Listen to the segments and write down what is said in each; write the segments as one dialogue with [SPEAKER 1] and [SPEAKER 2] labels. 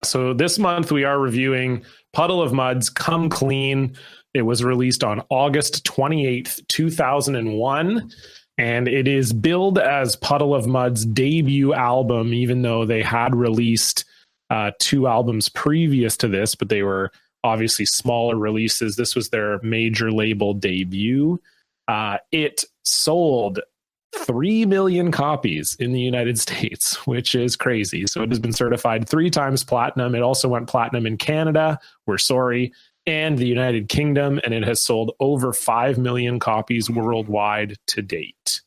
[SPEAKER 1] So this month we are reviewing Puddle of Mud's Come Clean. It was released on August 28th, 2001. And it is billed as Puddle of Mud's debut album, even though they had released 2 albums previous to this, but they were obviously smaller releases. This was their major label debut. It sold 3 million copies in the United States, which is crazy. So it has been certified 3 times platinum. It also went platinum in Canada, we're sorry, and the United Kingdom, and it has sold over 5 million copies worldwide to date.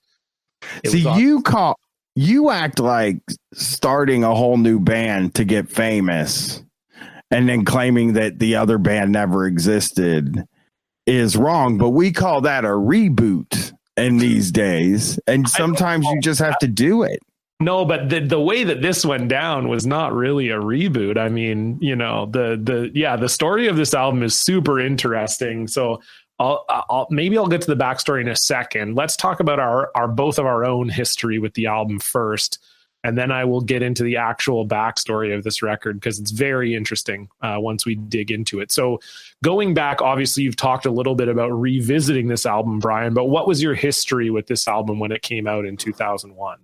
[SPEAKER 2] You act like starting a whole new band to get famous and then claiming that the other band never existed is wrong, but we call that a reboot in these days, and sometimes you just have to do it.
[SPEAKER 1] No, but the way that this went down was not really a reboot. I mean, you know, the story of this album is super interesting. So I'll get to the backstory in a second. Let's talk about our both of our own history with the album first, and then I will get into the actual backstory of this record because it's very interesting once we dig into it. So going back, obviously you've talked a little bit about revisiting this album, Bryan, but what was your history with this album when it came out in 2001?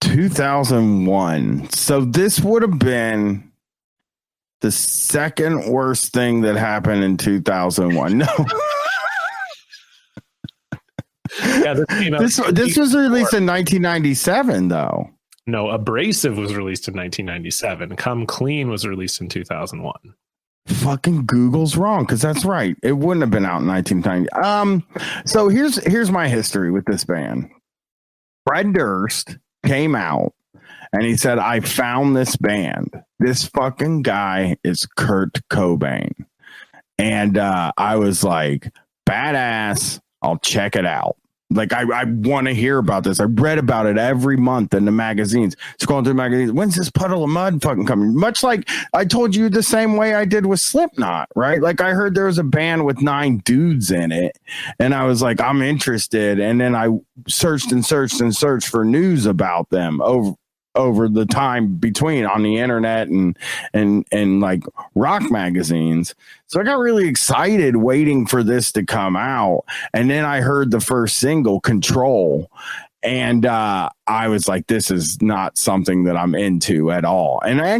[SPEAKER 2] 2001. So this would have been the second worst thing that happened in 2001. No.
[SPEAKER 1] Yeah,
[SPEAKER 2] this was released in 1997, though.
[SPEAKER 1] No, Abrasive was released in 1997. Come Clean was released in 2001.
[SPEAKER 2] Fucking Google's wrong, because that's right. It wouldn't have been out in 1990. So here's my history with this band. Fred Durst came out and he said, I found this band. This fucking guy is Kurt Cobain. And I was like, badass. I'll check it out. Like, I want to hear about this. I read about it every month in the magazines. Scrolling through the magazines. When's this Puddle of Mud fucking coming? Much like I told you the same way I did with Slipknot, right? Like, I heard there was a band with 9 dudes in it. And I was like, I'm interested. And then I searched for news about them over the time between on the internet and like rock magazines. So I got really excited waiting for this to come out. And then I heard the first single, Control. And I was like, this is not something that I'm into at all. And I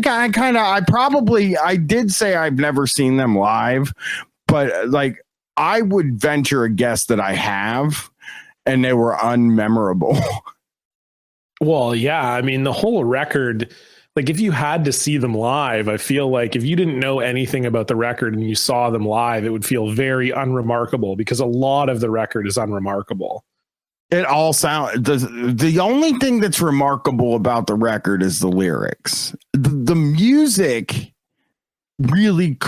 [SPEAKER 2] did say I've never seen them live, but like I would venture a guess that I have, and they were unmemorable.
[SPEAKER 1] Well, yeah, I mean, the whole record, like if you had to see them live, I feel like if you didn't know anything about the record and you saw them live, it would feel very unremarkable because a lot of the record is unremarkable.
[SPEAKER 2] It all sounds, the only thing that's remarkable about the record is the lyrics. The music really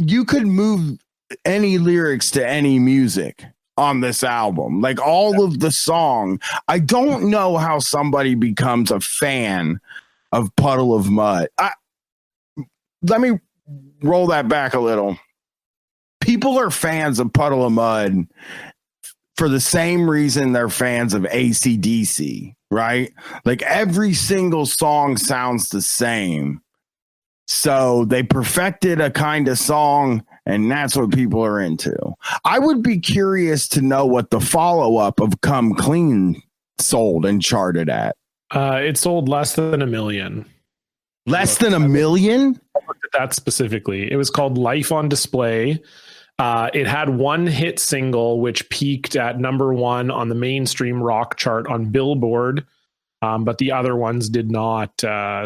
[SPEAKER 2] you could move any lyrics to any music on this album, like all of the song. I don't know how somebody becomes a fan of Puddle of Mud. Let me roll that back a little. People are fans of Puddle of Mud for the same reason they're fans of AC/DC, right? Like every single song sounds the same. So they perfected a kind of song, and that's what people are into. I would be curious to know what the follow-up of Come Clean sold and charted at.
[SPEAKER 1] It sold less than 1 million.
[SPEAKER 2] Less than 1 million?
[SPEAKER 1] I looked at that specifically. It was called Life on Display. It had one hit single, which peaked at #1 on the mainstream rock chart on Billboard. But the other ones did not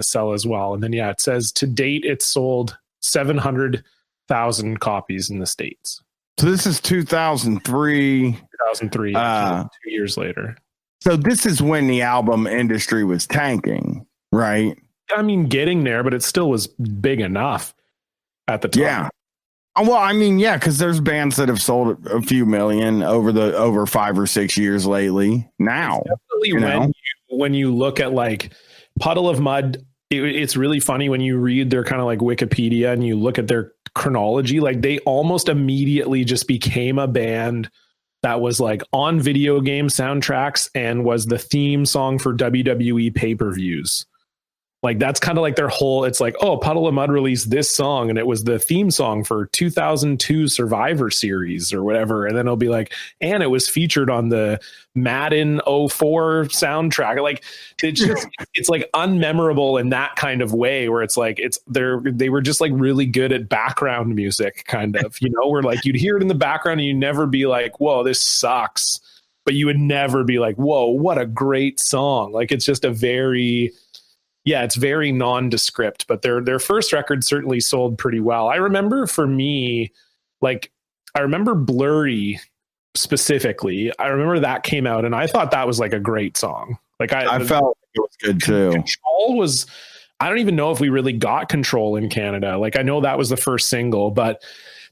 [SPEAKER 1] sell as well. And then, yeah, it says to date, it's sold 700,000 copies in the States.
[SPEAKER 2] So this is 2003.
[SPEAKER 1] 2003, 2 years later.
[SPEAKER 2] So this is when the album industry was tanking, right?
[SPEAKER 1] I mean, getting there, but it still was big enough at the time.
[SPEAKER 2] Yeah. Well, I mean, yeah, because there's bands that have sold a few million over 5 or 6 years lately. Now,
[SPEAKER 1] definitely when you look at like Puddle of Mud, it's really funny when you read their kind of like Wikipedia and you look at their chronology. Like they almost immediately just became a band that was like on video game soundtracks and was the theme song for WWE pay-per-views. Like that's kind of like their whole, it's like, oh, Puddle of Mud released this song and it was the theme song for 2002 Survivor Series or whatever. And then it'll be like, and it was featured on the Madden '04 soundtrack. Like it's just, it's like unmemorable in that kind of way where it's like, they were just like really good at background music kind of, you know, where like you'd hear it in the background and you'd never be like, whoa, this sucks. But you would never be like, whoa, what a great song. Like it's just it's very nondescript, but their first record certainly sold pretty well. I remember for me, like I remember Blurry specifically. I remember that came out and I thought that was like a great song. Like I
[SPEAKER 2] felt it was good too.
[SPEAKER 1] Control was, I don't even know if we really got Control in Canada. Like I know that was the first single, but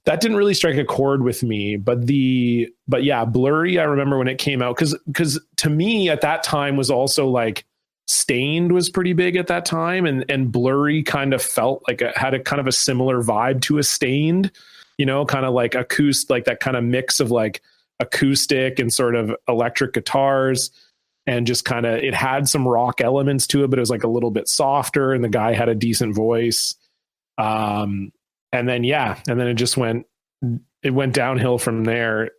[SPEAKER 1] that didn't really strike a chord with me. But yeah, Blurry, I remember when it came out because to me at that time was also like Stained was pretty big at that time, and Blurry kind of felt like it had a kind of a similar vibe to a Stained, you know, kind of like acoustic, like that kind of mix of like acoustic and sort of electric guitars, and just kind of it had some rock elements to it, but it was like a little bit softer, and the guy had a decent voice. And then it just went downhill from there.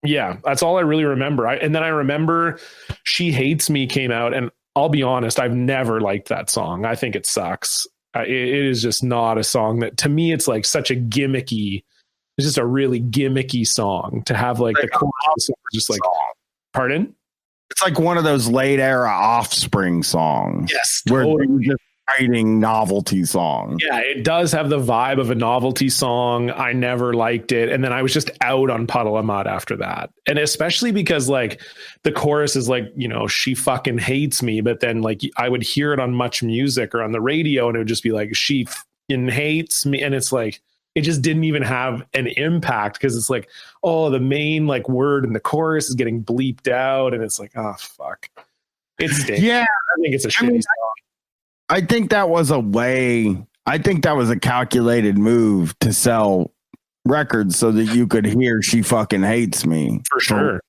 [SPEAKER 1] Yeah, that's all I really remember. And then I remember She Hates Me came out, and I'll be honest, I've never liked that song. I think it sucks. It is just not a song that, to me, it's like such a gimmicky, it's just a really gimmicky song to have like the chorus just like, pardon?
[SPEAKER 2] It's like one of those late era Offspring songs.
[SPEAKER 1] Yes,
[SPEAKER 2] where
[SPEAKER 1] totally.
[SPEAKER 2] they're just writing novelty songs.
[SPEAKER 1] Yeah, it does have the vibe of a novelty song. I never liked it. And then I was just out on Puddle of Mud after that. And especially because like the chorus is like, you know, she fucking hates me. But then like I would hear it on Much Music or on the radio and it would just be like, she fucking hates me. And it's like, it just didn't even have an impact because it's like, oh, the main like word in the chorus is getting bleeped out. And it's like, oh, fuck. It stinks.
[SPEAKER 2] Yeah.
[SPEAKER 1] I think it's a shitty song.
[SPEAKER 2] I think that was a calculated move to sell records so that you could hear She Fucking Hates Me.
[SPEAKER 1] For sure.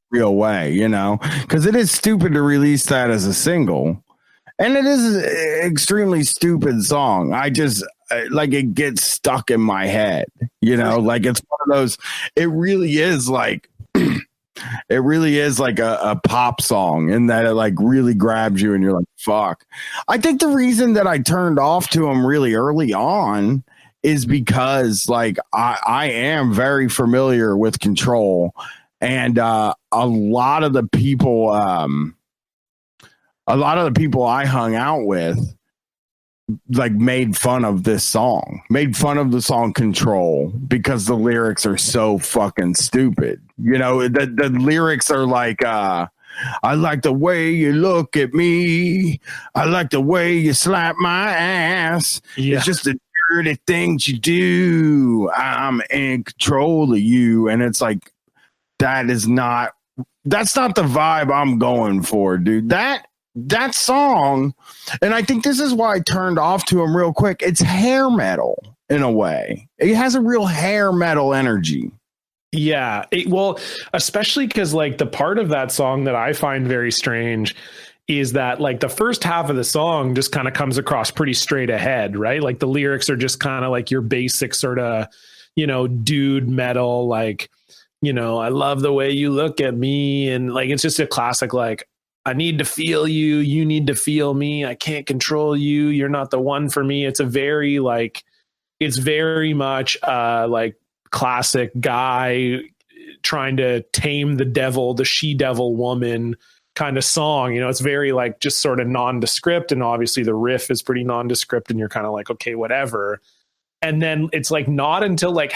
[SPEAKER 2] Real way, you know, because it is stupid to release that as a single. And it is an extremely stupid song. I just like it gets stuck in my head, you know, like it's one of those, it really is like a pop song in that it like really grabs you and you're like, fuck. I think the reason that I turned off to him really early on is because like I am very familiar with Control, and a lot of the people I hung out with like made fun of the song Control because the lyrics are so fucking stupid. You know, the lyrics are like, I like the way you look at me. I like the way you slap my ass. Yeah. It's just the dirty things you do. I'm in control of you. And it's like, that's not the vibe I'm going for, dude. That song, and I think this is why I turned off to him real quick. It's hair metal in a way. It has a real hair metal energy.
[SPEAKER 1] Yeah. Well, especially because like the part of that song that I find very strange is that like the first half of the song just kind of comes across pretty straight ahead, right? Like the lyrics are just kind of like your basic sort of, you know, dude metal, like, you know, I love the way you look at me. And like, it's just a classic, like, I need to feel you. You need to feel me. I can't control you. You're not the one for me. It's very much like classic guy trying to tame the devil, the she-devil woman kind of song. You know, it's very like just sort of nondescript. And obviously the riff is pretty nondescript and you're kind of like, okay, whatever. And then it's like not until like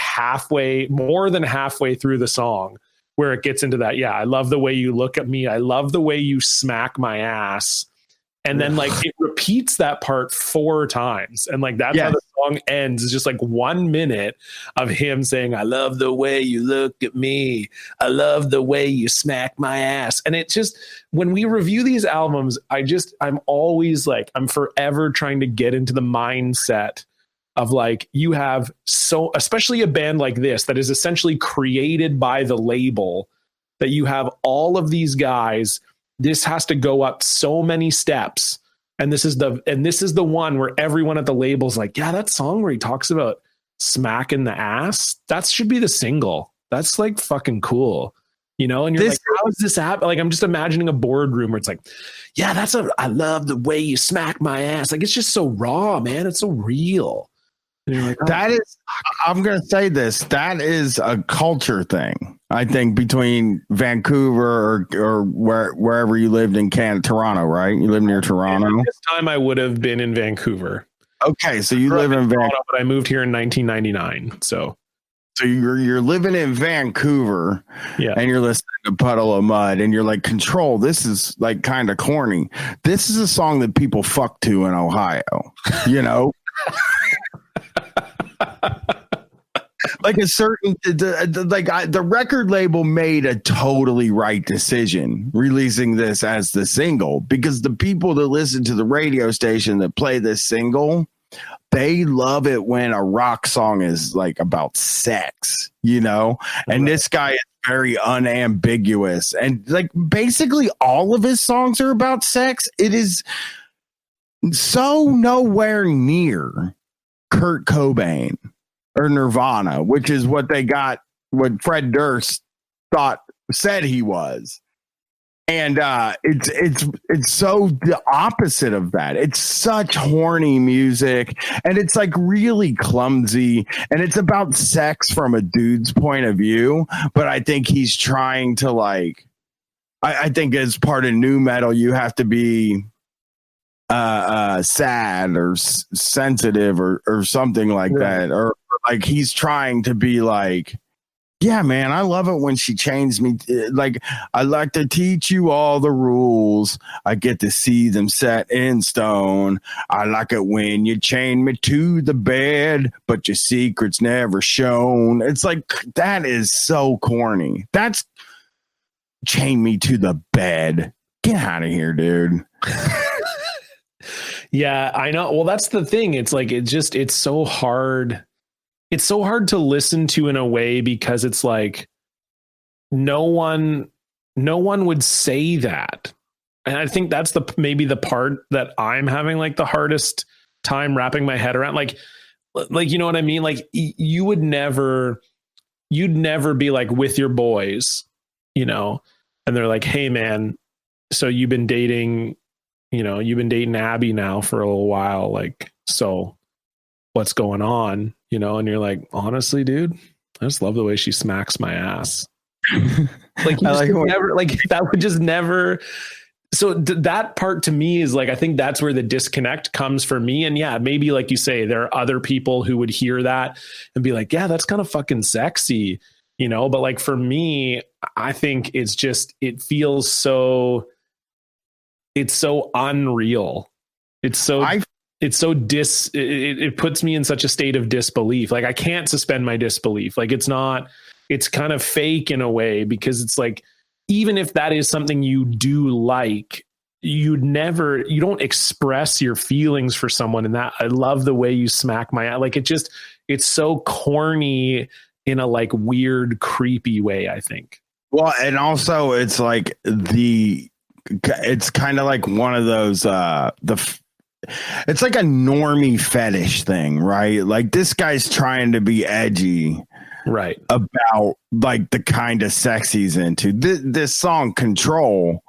[SPEAKER 1] more than halfway through the song where it gets into that. Yeah, I love the way you look at me. I love the way you smack my ass. And then like it repeats that part 4 times. And like that's how the song ends. It's just like 1 minute of him saying, I love the way you look at me. I love the way you smack my ass. And it just, when we review these albums, I'm always like, I'm forever trying to get into the mindset of like, you have especially a band like this that is essentially created by the label, that you have all of these guys. This has to go up so many steps And this is the one where everyone at the label's like, yeah, that song where he talks about smacking the ass, that should be the single. That's like fucking cool. And you're like, how is this happen? Like, I'm just imagining a boardroom where it's like, yeah, I love the way you smack my ass. Like, it's just so raw, man. It's so real. And you're like, oh.
[SPEAKER 2] I'm going to say this. That is a culture thing, I think, between Vancouver or wherever you lived in Canada, Toronto, right? You live near Toronto.
[SPEAKER 1] This time I would have been in Vancouver.
[SPEAKER 2] Okay. So you live in Vancouver.
[SPEAKER 1] But I moved here in 1999. So
[SPEAKER 2] you're living in Vancouver, and you're listening to Puddle of Mud, and you're like, Control, this is like kind of corny. This is a song that people fuck to in Ohio, like the record label made a totally right decision releasing this as the single, because the people that listen to the radio station that play this single, they love it when a rock song is like about sex, and this guy is very unambiguous, and like basically all of his songs are about sex. It is so nowhere near Kurt Cobain or Nirvana, which is what Fred Durst said he was. And it's so the opposite of that. It's such horny music, and it's like really clumsy, and it's about sex from a dude's point of view. But I think he's trying to like, I think as part of nu metal, you have to be sad or sensitive or something like that, or like he's trying to be like, yeah, man, I love it when she chains me. Like, I like to teach you all the rules. I get to see them set in stone. I like it when you chain me to the bed, but your secret's never shown. It's like, that is so corny. That's chain me to the bed. Get out of here, dude.
[SPEAKER 1] Yeah, I know. Well, that's the thing. It's like, it's so hard. It's so hard to listen to in a way, because it's like no one would say that. And I think that's maybe the part that I'm having like the hardest time wrapping my head around. Like, you know what I mean? Like you'd never be like with your boys, and they're like, hey man, so you've been dating Abby now for a little while. Like, so what's going on? And you're like, honestly, dude, I just love the way she smacks my ass. Like, that would just never. So that part to me is like, I think that's where the disconnect comes for me. And yeah, maybe like you say, there are other people who would hear that and be like, yeah, that's kind of fucking sexy, but like for me, I think it feels so, it's so unreal. It puts me in such a state of disbelief. Like I can't suspend my disbelief. Like it's kind of fake in a way, because it's like, even if that is something you do like, you don't express your feelings for someone. And that, I love the way you smack my, like, it's so corny in a like weird, creepy way, I think.
[SPEAKER 2] Well, and also it's like it's kind of like one of those, it's like a normie fetish thing, right? Like this guy's trying to be edgy,
[SPEAKER 1] right,
[SPEAKER 2] about like the kind of sex he's into. This song Control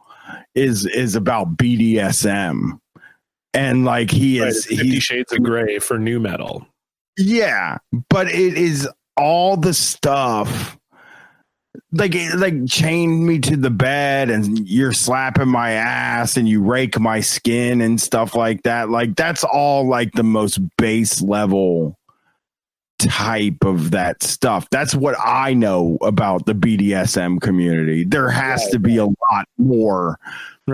[SPEAKER 2] is about BDSM, and like he's
[SPEAKER 1] 50 Shades of Grey for nu metal.
[SPEAKER 2] Yeah, but it is all the stuff. Like chain me to the bed and you're slapping my ass and you rake my skin and stuff like that. Like that's all like the most base level type of that stuff. That's what I know about the BDSM community. There has to be a lot more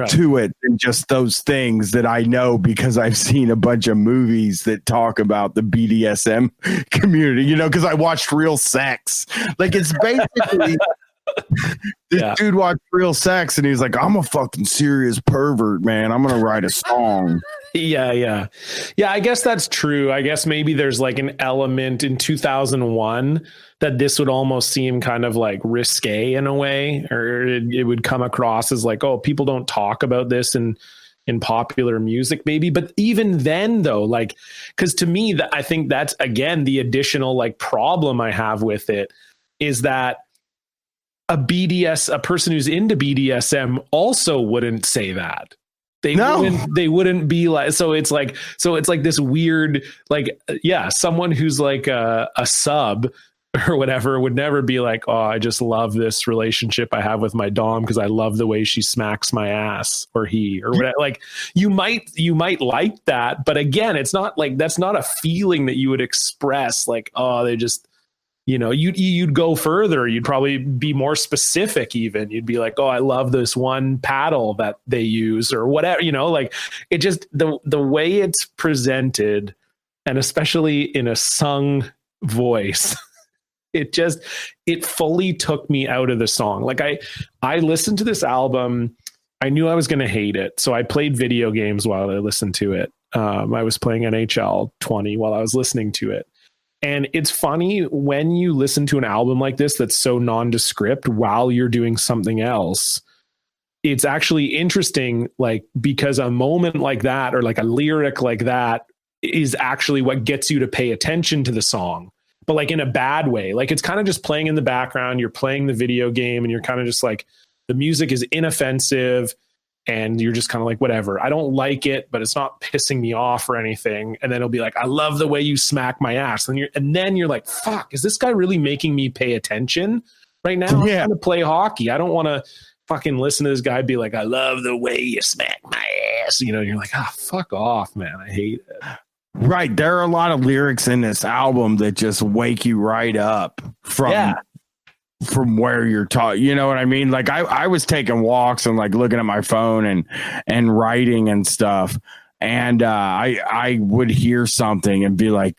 [SPEAKER 2] to it than just those things that I know, because I've seen a bunch of movies that talk about the BDSM community, because I watched Real Sex. Like it's basically this dude watched Real Sex and he's like, I'm a fucking serious pervert, man. I'm gonna write a song.
[SPEAKER 1] Yeah, I guess that's true. I guess maybe there's like an element in 2001 that this would almost seem kind of like risque in a way, or it would come across as like, oh, people don't talk about this in in popular music, maybe. But even then, though, like, because to me, I think that's, again, the additional like problem I have with it is that a person who's into BDSM also wouldn't say that. They wouldn't be like, so it's like this weird, like, yeah, someone who's like a sub or whatever would never be like, oh, I just love this relationship I have with my dom because I love the way she smacks my ass, or he, or whatever. Like, you might like that, but again, it's not like, that's not a feeling that you would express like, oh, they just, you know, you'd go further. You'd probably be more specific. Even you'd be like, oh, I love this one paddle that they use, or whatever, you know, like, it just, the way it's presented, and especially in a sung voice, it fully took me out of the song. Like, I listened to this album. I knew I was going to hate it. So I played video games while I listened to it. I was playing NHL 20 while I was listening to it. And it's funny when you listen to an album like this that's so nondescript while you're doing something else. It's actually interesting, like, because a moment like that, or like a lyric like that, is actually what gets you to pay attention to the song. But like in a bad way. Like, it's kind of just playing in the background. You're playing the video game and you're kind of just like, the music is inoffensive and you're just kind of like, whatever. I don't like it, but it's not pissing me off or anything. And then it'll be like, I love the way you smack my ass. And then you're like, fuck, is this guy really making me pay attention right now? Yeah. I'm trying to play hockey. I don't want to fucking listen to this guy be like, I love the way you smack my ass. You know, you're like, fuck off, man. I hate it.
[SPEAKER 2] Right. There are a lot of lyrics in this album that just wake you right up from where you're talking. You know what I mean? Like, I was taking walks and like looking at my phone and writing and stuff. And I would hear something and be like,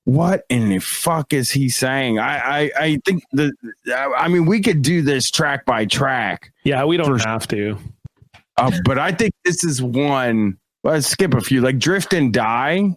[SPEAKER 2] what in the fuck is he saying? I think we could do this track by track.
[SPEAKER 1] Yeah, we don't have to.
[SPEAKER 2] But I think this is one. Let's skip a few, like Drift and Die.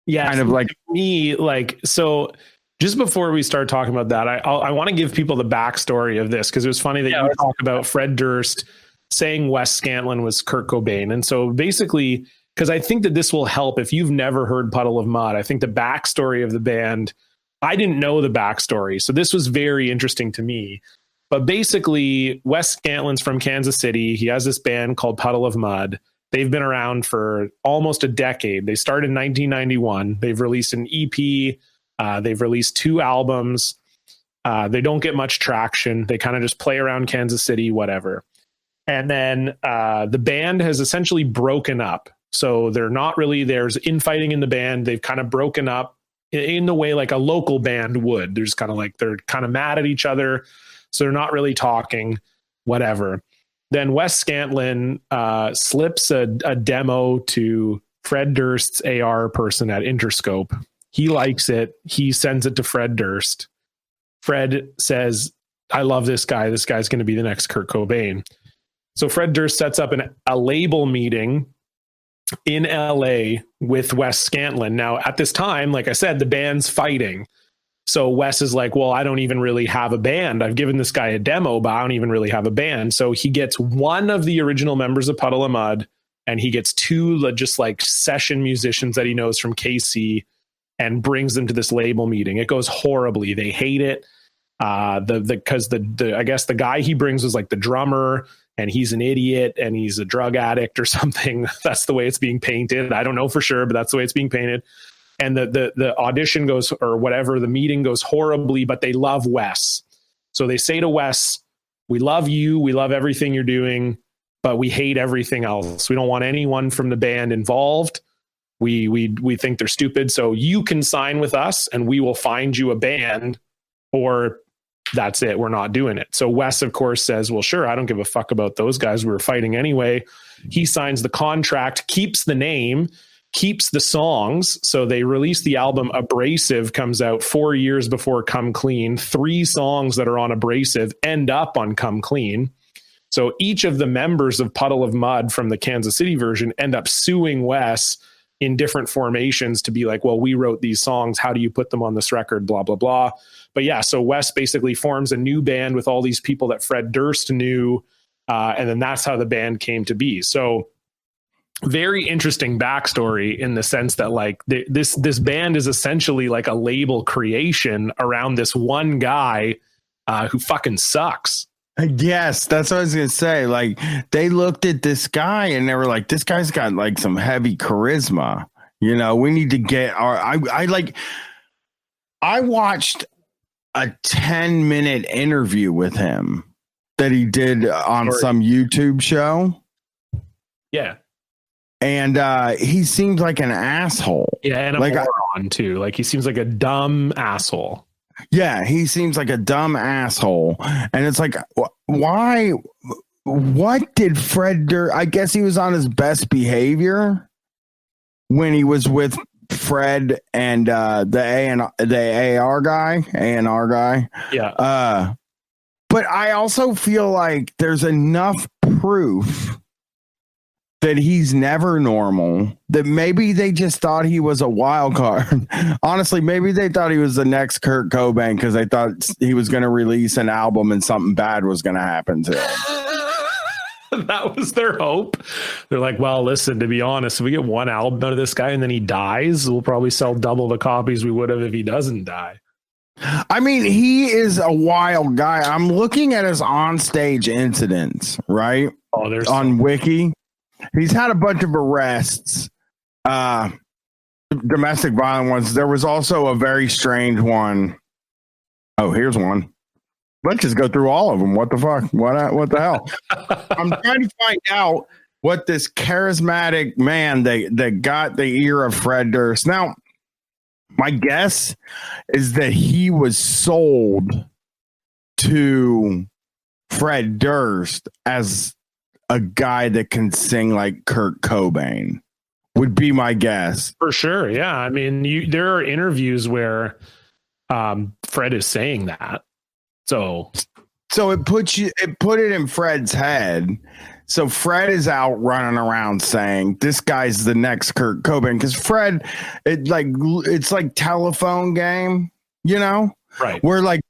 [SPEAKER 1] Yeah,
[SPEAKER 2] kind of like
[SPEAKER 1] me, like, so just before we start talking about that, I want to give people the backstory of this, because it was funny that you talk about Fred Durst saying Wes Scantlin was Kurt Cobain. And so basically, because I think that this will help if you've never heard Puddle of Mud. I think the backstory of the band, I didn't know the backstory, so this was very interesting to me. But basically, Wes Scantlin's from Kansas City. He has this band called Puddle of Mud. They've been around for almost a decade. They started in 1991. They've released an EP. They've released 2 albums. They don't get much traction. They kind of just play around Kansas City, whatever. And then the band has essentially broken up. So they're not really, there's infighting in the band. They've kind of broken up in the way like a local band would. There's kind of like, they're kind of mad at each other. So they're not really talking, whatever. Then Wes Scantlin slips a demo to Fred Durst's AR person at Interscope. He likes it. He sends it to Fred Durst. Fred says, I love this guy. This guy's going to be the next Kurt Cobain. So Fred Durst sets up a label meeting in LA with Wes Scantlin. Now, at this time, like I said, the band's fighting. So Wes is like, well, I don't even really have a band. I've given this guy a demo, but I don't even really have a band. So he gets one of the original members of Puddle of Mud, and he gets 2 just like session musicians that he knows from KC, and brings them to this label meeting. It goes horribly. They hate it. Because I guess the guy he brings was like the drummer, and he's an idiot and he's a drug addict or something. That's the way it's being painted. I don't know for sure, but that's the way it's being painted. And the audition goes, or whatever, the meeting goes horribly, but they love Wes. So they say to Wes, we love you. We love everything you're doing, but we hate everything else. We don't want anyone from the band involved. We think they're stupid. So you can sign with us and we will find you a band, or that's it. We're not doing it. So Wes, of course, says, well, sure, I don't give a fuck about those guys. We were fighting anyway. He signs the contract, keeps the name, keeps the songs. So they released the album Abrasive, comes out 4 years before Come Clean. 3 songs that are on Abrasive end up on Come Clean. So each of the members of Puddle of Mud from the Kansas City version end up suing Wes in different formations to be like, well, we wrote these songs. How do you put them on this record? Blah, blah, blah. But yeah, so Wes basically forms a new band with all these people that Fred Durst knew. And then that's how the band came to be. So very interesting backstory in the sense that like this band is essentially like a label creation around this one guy who fucking sucks.
[SPEAKER 2] Yes, that's what I was gonna say. Like they looked at this guy and they were like, "This guy's got like some heavy charisma." You know, we need to get our. I watched a 10-minute interview with him that he did on some YouTube show.
[SPEAKER 1] Yeah,
[SPEAKER 2] and he seems like an asshole.
[SPEAKER 1] Yeah, and a
[SPEAKER 2] like
[SPEAKER 1] moron too. Like he seems like a dumb asshole.
[SPEAKER 2] Yeah, he seems like a dumb asshole. And it's like, why? What did Fred Durst? I guess he was on his best behavior when he was with Fred and the A&R guy.
[SPEAKER 1] Yeah.
[SPEAKER 2] But I also feel like there's enough proof that he's never normal, that maybe they just thought he was a wild card. Honestly, maybe they thought he was the next Kurt Cobain because they thought he was going to release an album and something bad was going to happen to him.
[SPEAKER 1] That was their hope. They're like, well, listen, to be honest, if we get one album out of this guy and then he dies, we'll probably sell double the copies we would have if he doesn't die.
[SPEAKER 2] I mean, he is a wild guy. I'm looking at his onstage incidents, right?
[SPEAKER 1] Oh, there's
[SPEAKER 2] on Wiki. He's had a bunch of arrests, domestic violent ones. There was also a very strange one. Oh, here's one. Let's just go through all of them. What the fuck? What the hell? I'm trying to find out what this charismatic man that got the ear of Fred Durst. Now, my guess is that he was sold to Fred Durst as a guy that can sing like Kurt Cobain, would be my guess.
[SPEAKER 1] For sure. Yeah. I mean, there are interviews where Fred is saying that. So
[SPEAKER 2] it put it in Fred's head. So Fred is out running around saying this guy's the next Kurt Cobain, because Fred, it's like telephone game, you know,
[SPEAKER 1] right?
[SPEAKER 2] Where like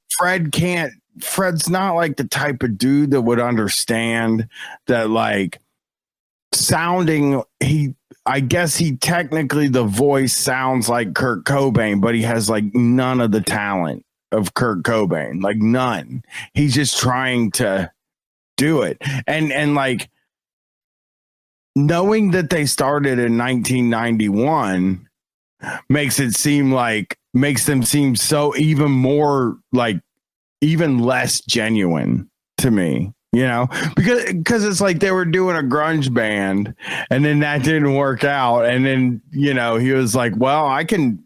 [SPEAKER 2] Fred's not like the type of dude that would understand that, like, sounding, I guess he technically, the voice sounds like Kurt Cobain, but he has like none of the talent of Kurt Cobain, like none. He's just trying to do it. And like knowing that they started in 1991 makes them seem so even more like, even less genuine to me, you know, because it's like they were doing a grunge band and then that didn't work out. And then, you know, he was like, well, I can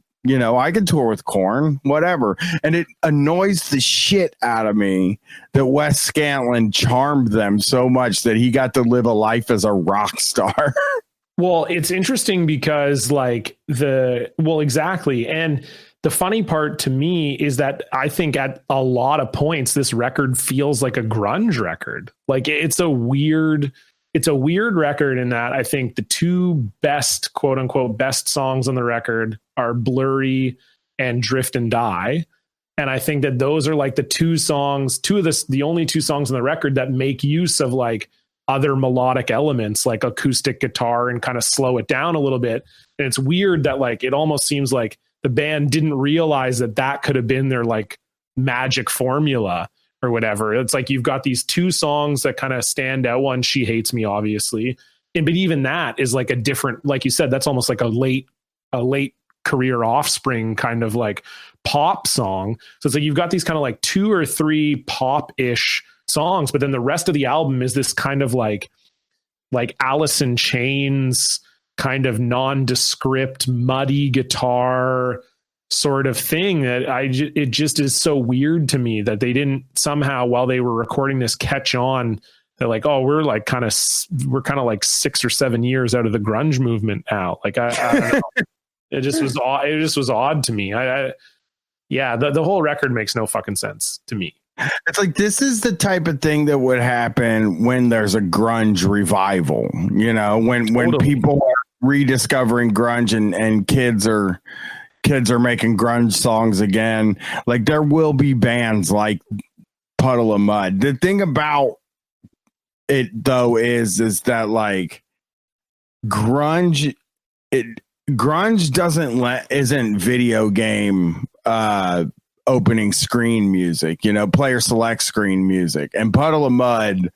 [SPEAKER 2] tour with Korn, whatever. And it annoys the shit out of me that Wes Scantlin charmed them so much that he got to live a life as a rock star.
[SPEAKER 1] Well, it's interesting because exactly. And the funny part to me is that I think at a lot of points, this record feels like a grunge record. Like it's a weird record in that I think the two best, quote unquote, best songs on the record are Blurry and Drift and Die. And I think that those are like the the only two songs on the record that make use of like other melodic elements like acoustic guitar and kind of slow it down a little bit. And it's weird that like, it almost seems like the band didn't realize that could have been their like magic formula or whatever. It's like you've got these two songs that kind of stand out. One, She Hates Me, obviously. But even that is like a different, like you said, that's almost like a late career Offspring kind of like pop song. So it's like you've got these kind of like two or three pop-ish songs, but then the rest of the album is this kind of like Alice in Chains kind of nondescript, muddy guitar sort of thing that it just is so weird to me that they didn't somehow, while they were recording this, catch on. They're like, oh, we're kind of like 6 or 7 years out of the grunge movement now. Like I don't know. It just was odd. It just was odd to me. The whole record makes no fucking sense to me.
[SPEAKER 2] It's like, this is the type of thing that would happen when there's a grunge revival, you know, when people are rediscovering grunge and kids are making grunge songs again. Like there will be bands like Puddle of Mud. The thing about it though is that like grunge, grunge isn't video game opening screen music, player select screen music, and Puddle of Mud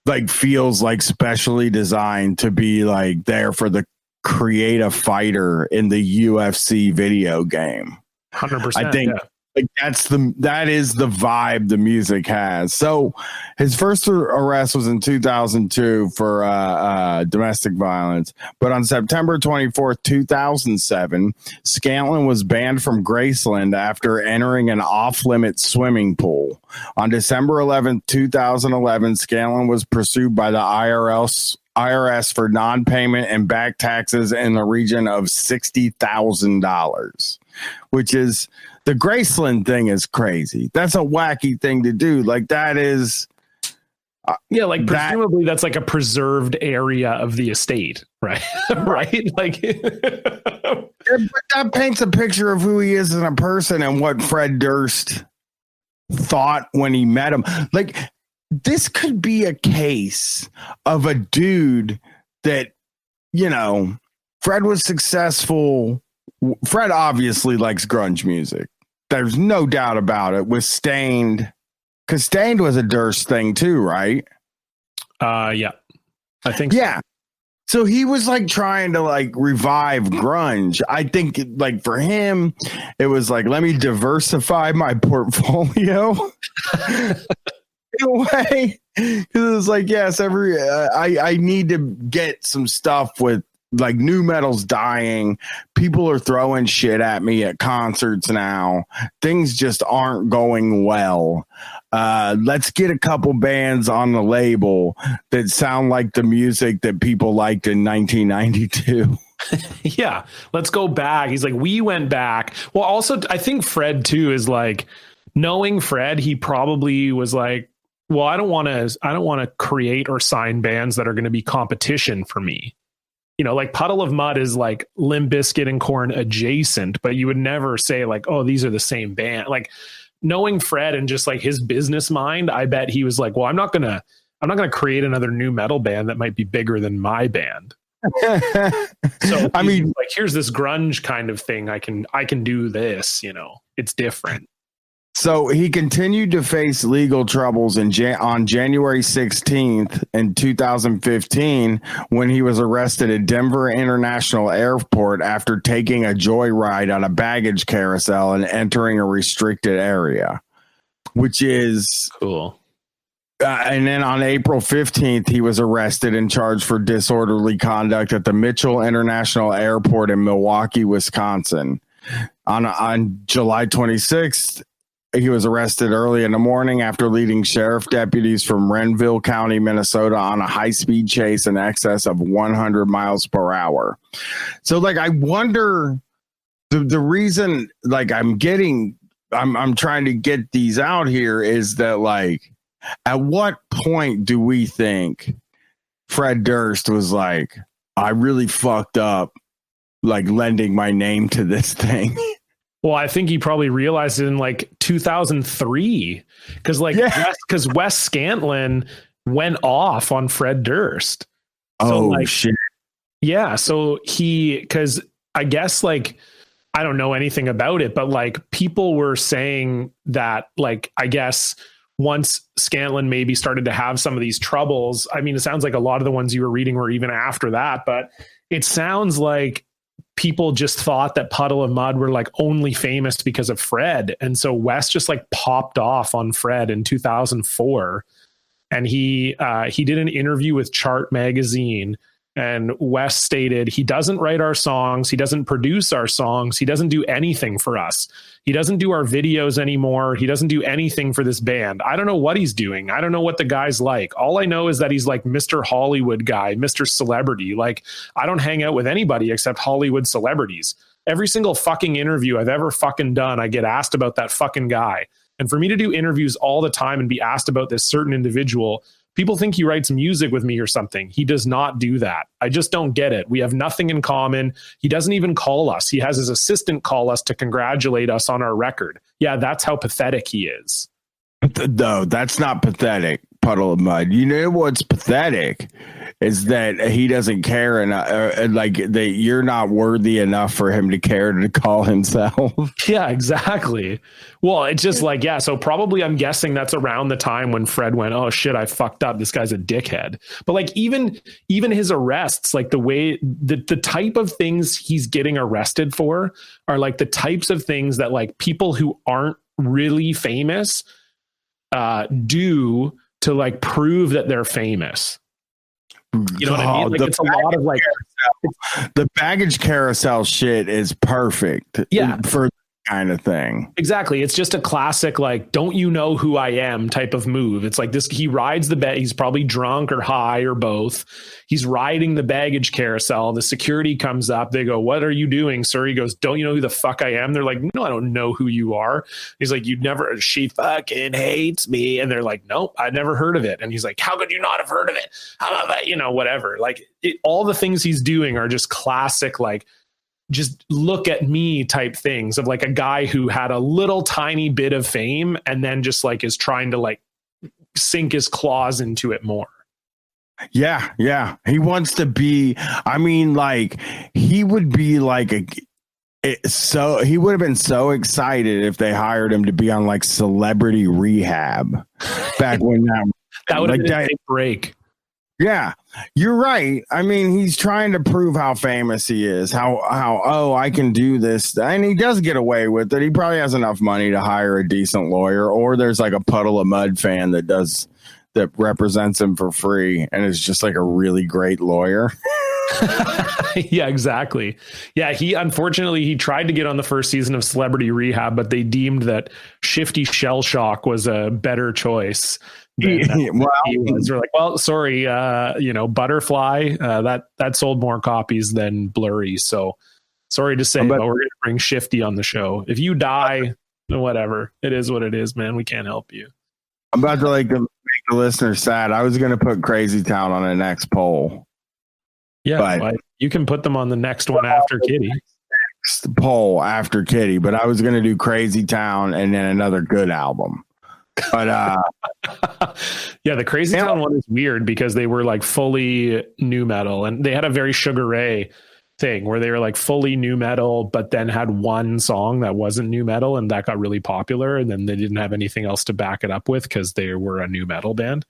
[SPEAKER 2] like feels like specially designed to be like there for the creative fighter in the UFC video game.
[SPEAKER 1] 100%.
[SPEAKER 2] I think like that is the vibe the music has. So his first arrest was in 2002 for domestic violence, but on September 24th, 2007, Scantlin was banned from Graceland after entering an off-limits swimming pool. On December 11th, 2011, Scantlin was pursued by the IRS for non-payment and back taxes in the region of $60,000, which is the Graceland thing is crazy. That's a wacky thing to do. Like that is,
[SPEAKER 1] like presumably that's like a preserved area of the estate, right? Right? Like
[SPEAKER 2] that paints a picture of who he is as a person and what Fred Durst thought when he met him. Like this could be a case of a dude that, Fred was successful. Fred obviously likes grunge music. There's no doubt about it. With Stained, because Stained was a Durst thing too, right?
[SPEAKER 1] Yeah, I think.
[SPEAKER 2] Yeah. So he was like trying to like revive grunge. I think like for him, it was like, let me diversify my portfolio in a way. Because it was like, yes, I need to get some stuff with like new metal's dying. People are throwing shit at me at concerts now. Things just aren't going well. Let's get a couple bands on the label that sound like the music that people liked in 1992.
[SPEAKER 1] Yeah, let's go back. He's like, we went back. Well, also, I think Fred too is like, knowing Fred, he probably was like, well, I don't want to create or sign bands that are going to be competition for me. Like Puddle of Mud is like Limp Bizkit and Korn adjacent, but you would never say like, oh, these are the same band. Like knowing Fred and just like his business mind, I bet he was like, well, I'm not gonna create another new metal band that might be bigger than my band. So I mean, like, here's this grunge kind of thing. I can do this. It's different.
[SPEAKER 2] So he continued to face legal troubles on January 16th in 2015 when he was arrested at Denver International Airport after taking a joyride on a baggage carousel and entering a restricted area, which is
[SPEAKER 1] cool.
[SPEAKER 2] And then on April 15th, he was arrested and charged for disorderly conduct at the Mitchell International Airport in Milwaukee, Wisconsin. On July 26th, he was arrested early in the morning after leading sheriff deputies from Renville County, Minnesota on a high-speed chase in excess of 100 miles per hour. So, like, I wonder the reason, like, I'm trying to get these out here is that, like, at what point do we think Fred Durst was like, I really fucked up, like, lending my name to this thing?
[SPEAKER 1] Well, I think he probably realized it in like 2003 because Wes Scantlin went off on Fred Durst. So,
[SPEAKER 2] shit.
[SPEAKER 1] Yeah. So because I guess like, I don't know anything about it, but like people were saying that like, I guess once Scantlin maybe started to have some of these troubles, I mean, it sounds like a lot of the ones you were reading were even after that, but it sounds like people just thought that Puddle of Mud were like only famous because of Fred. And so Wes just like popped off on Fred in 2004. And he did an interview with Chart Magazine. And Wes stated, he doesn't write our songs. He doesn't produce our songs. He doesn't do anything for us. He doesn't do our videos anymore. He doesn't do anything for this band. I don't know what he's doing. I don't know what the guy's like. All I know is that he's like Mr. Hollywood guy, Mr. Celebrity. Like, I don't hang out with anybody except Hollywood celebrities. Every single fucking interview I've ever fucking done, I get asked about that fucking guy. And for me to do interviews all the time and be asked about this certain individual, people think he writes music with me or something. He does not do that. I just don't get it. We have nothing in common. He doesn't even call us. He has his assistant call us to congratulate us on our record. Yeah, that's how pathetic he is.
[SPEAKER 2] No, that's not pathetic. Puddle of Mud. You know what's pathetic is that he doesn't care, and like that you're not worthy enough for him to care to call himself.
[SPEAKER 1] Yeah, exactly. Well, it's just like, yeah. So probably I'm guessing that's around the time when Fred went, oh shit, I fucked up. This guy's a dickhead. But like even his arrests, like the way the type of things he's getting arrested for are like the types of things that like people who aren't really famous do to like prove that they're famous. You know what I mean? Like it's a lot of like
[SPEAKER 2] the baggage carousel shit is perfect.
[SPEAKER 1] Yeah.
[SPEAKER 2] For kind of thing.
[SPEAKER 1] Exactly. It's just a classic, like, don't you know who I am type of move. It's like this, he rides the bed. He's probably drunk or high or both. He's riding the baggage carousel. The security comes up. They go, what are you doing, sir? He goes, don't you know who the fuck I am? They're like, no, I don't know who you are. He's like, she fucking hates me. And they're like, nope, I never heard of it. And he's like, how could you not have heard of it? How about that? You know, whatever. Like all the things he's doing are just classic, like, just look at me type things of like a guy who had a little tiny bit of fame and then just like is trying to like sink his claws into it more.
[SPEAKER 2] Yeah. Yeah. He wants to be, I mean, like he would be like he would have been so excited if they hired him to be on like Celebrity Rehab back when
[SPEAKER 1] that would have been a big break.
[SPEAKER 2] Yeah, you're right. I mean, he's trying to prove how famous he is, how I can do this. And he does get away with it. He probably has enough money to hire a decent lawyer, or there's like a Puddle of Mud fan that represents him for free and is just like a really great lawyer.
[SPEAKER 1] Yeah, exactly. Yeah, he tried to get on the first season of Celebrity Rehab, but they deemed that Shifty Shell Shock was a better choice. They're like, well, sorry, Butterfly, that sold more copies than Blurry. So sorry to say, but we're going to bring Shifty on the show. If you die, whatever, it is what it is, man. We can't help you.
[SPEAKER 2] I'm about to make the listeners sad. I was going to put Crazy Town on the next poll.
[SPEAKER 1] Yeah, but you can put them on the next one after Kitty.
[SPEAKER 2] Next poll after Kitty, but I was going to do Crazy Town and then another good album. But
[SPEAKER 1] yeah, the Crazy Town one is weird because they were like fully new metal, and they had a very Sugar Ray thing where they were like fully new metal, but then had one song that wasn't new metal, and that got really popular, and then they didn't have anything else to back it up with because they were a new metal band.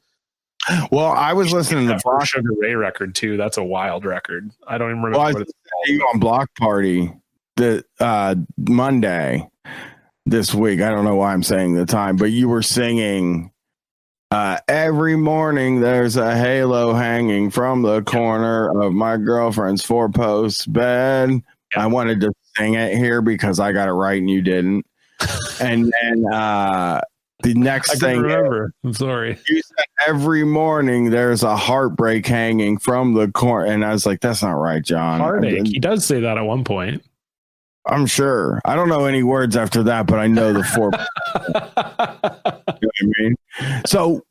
[SPEAKER 2] Well, I was listening to
[SPEAKER 1] the Sugar Ray record too. That's a wild record. I don't even remember what it's called.
[SPEAKER 2] On Block Party the Monday this week. I don't know why I'm saying the time, but you were singing every morning there's a halo hanging from the corner of my girlfriend's 4-post bed. I wanted to sing it here because I got it right and you didn't. And then the next thing,
[SPEAKER 1] I'm sorry.
[SPEAKER 2] You said every morning there's a heartbreak hanging from the corner, and I was like, "That's not right, John."
[SPEAKER 1] Heartache. He does say that at one point.
[SPEAKER 2] I'm sure. I don't know any words after that, but I know the 4. You know what I mean? So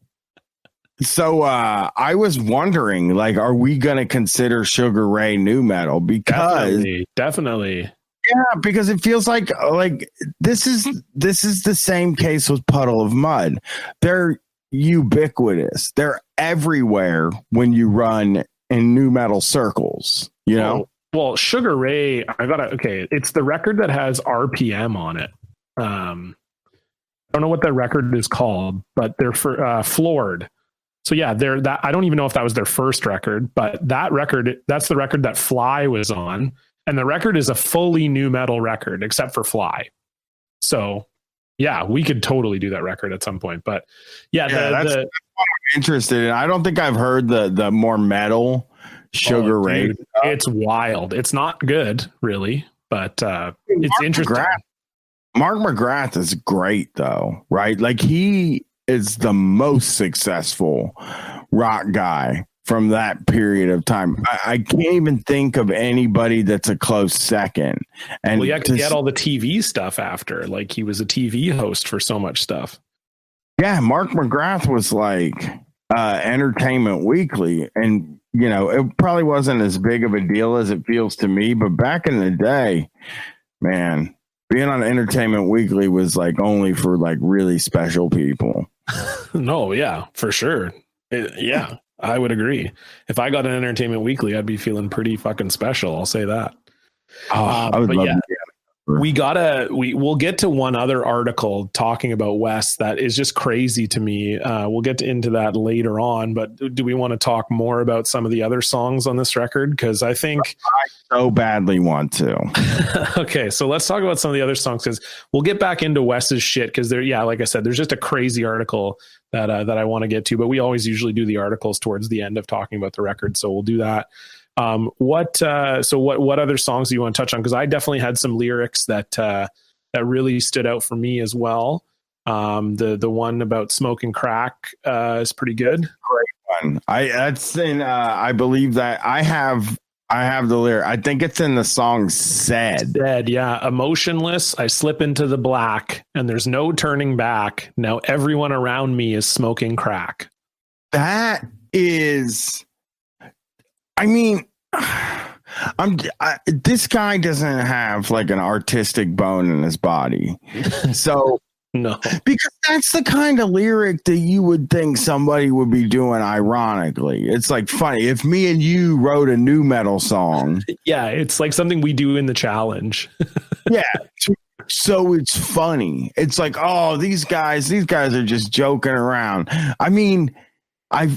[SPEAKER 2] I was wondering, like, are we going to consider Sugar Ray new metal? Because
[SPEAKER 1] definitely.
[SPEAKER 2] Yeah, because it feels like this is the same case with Puddle of Mud. They're ubiquitous. They're everywhere when you run in new metal circles, you know?
[SPEAKER 1] Well, Sugar Ray, it's the record that has RPM on it. I don't know what that record is called, but they're for Floored. So yeah, I don't even know if that was their first record, but that's the record that Fly was on. And the record is a fully new metal record, except for Fly. So, yeah, we could totally do that record at some point. But that's what I'm
[SPEAKER 2] interested in. I don't think I've heard the more metal Sugar Ray.
[SPEAKER 1] Dude, it's wild. It's not good, really, but it's interesting.
[SPEAKER 2] Mark McGrath is great, though, right? Like he is the most successful rock guy from that period of time. I can't even think of anybody that's a close second. And
[SPEAKER 1] he had all the TV stuff after. Like he was a TV host for so much stuff.
[SPEAKER 2] Yeah, Mark McGrath was like Entertainment Weekly, and it probably wasn't as big of a deal as it feels to me. But back in the day, man, being on Entertainment Weekly was like only for like really special people.
[SPEAKER 1] No, yeah, for sure. Yeah, I would agree. If I got an Entertainment Weekly, I'd be feeling pretty fucking special. I'll say that.
[SPEAKER 2] I would love to.
[SPEAKER 1] We'll get to one other article talking about Wes that is just crazy to me. We'll get into that later on, but do we want to talk more about some of the other songs on this record? Because I think
[SPEAKER 2] I so badly want to.
[SPEAKER 1] Okay, so let's talk about some of the other songs, because we'll get back into Wes's shit, because like I said, there's just a crazy article that I want to get to, but we always usually do the articles towards the end of talking about the record, so we'll do that. What other songs do you want to touch on? Because I definitely had some lyrics that really stood out for me as well. The one about smoking crack is pretty good.
[SPEAKER 2] Great one. I believe that I have the lyric. I think it's in the song Said,
[SPEAKER 1] yeah. Emotionless, I slip into the black, and there's no turning back. Now everyone around me is smoking crack.
[SPEAKER 2] That is, I mean, this guy doesn't have like an artistic bone in his body. So
[SPEAKER 1] no,
[SPEAKER 2] because that's the kind of lyric that you would think somebody would be doing ironically. It's like funny if me and you wrote a new metal song.
[SPEAKER 1] Yeah, it's like something we do in the challenge.
[SPEAKER 2] Yeah. So it's funny. It's like, oh, these guys are just joking around. I mean, I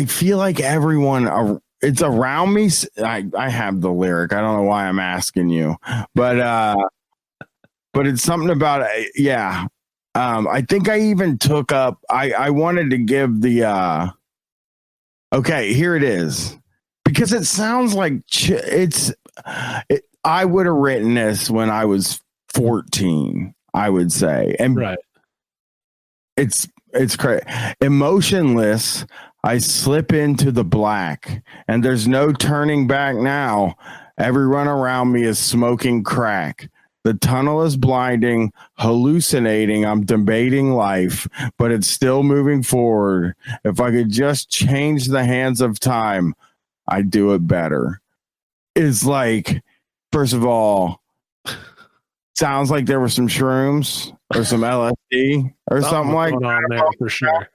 [SPEAKER 2] feel like everyone it's around me. I have the lyric. I don't know why I'm asking you, but it's something about yeah. I think I even took up. I wanted to give the. Okay, here it is, because it sounds like I would have written this when I was 14. I would say, and
[SPEAKER 1] right.
[SPEAKER 2] It's crazy. Emotionless, I slip into the black, and there's no turning back now. Everyone around me is smoking crack. The tunnel is blinding, hallucinating. I'm debating life, but it's still moving forward. If I could just change the hands of time, I'd do it better. It's like, first of all, sounds like there were some shrooms or some LSD or something like that.
[SPEAKER 1] There for sure.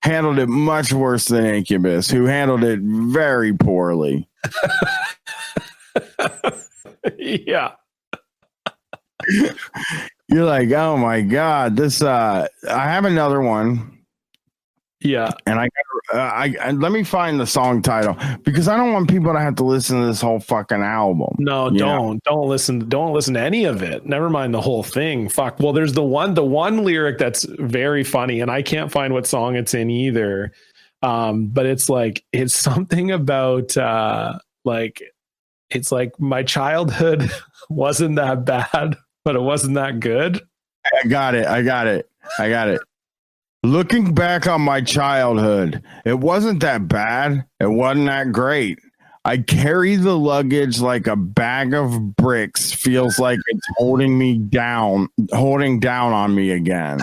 [SPEAKER 2] Handled it much worse than Incubus, who handled it very poorly.
[SPEAKER 1] Yeah.
[SPEAKER 2] You're like, oh my God, this I have another one.
[SPEAKER 1] Yeah.
[SPEAKER 2] And I let me find the song title, because I don't want people to have to listen to this whole fucking album.
[SPEAKER 1] No, don't listen to any of it. Never mind the whole thing. Fuck. Well, there's the one lyric that's very funny, and I can't find what song it's in either. But it's like, it's something about like, it's like, my childhood wasn't that bad, but it wasn't that good.
[SPEAKER 2] I got it. Looking back on my childhood, it wasn't that bad. It wasn't that great. I carry the luggage like a bag of bricks. Feels like it's holding down on me again.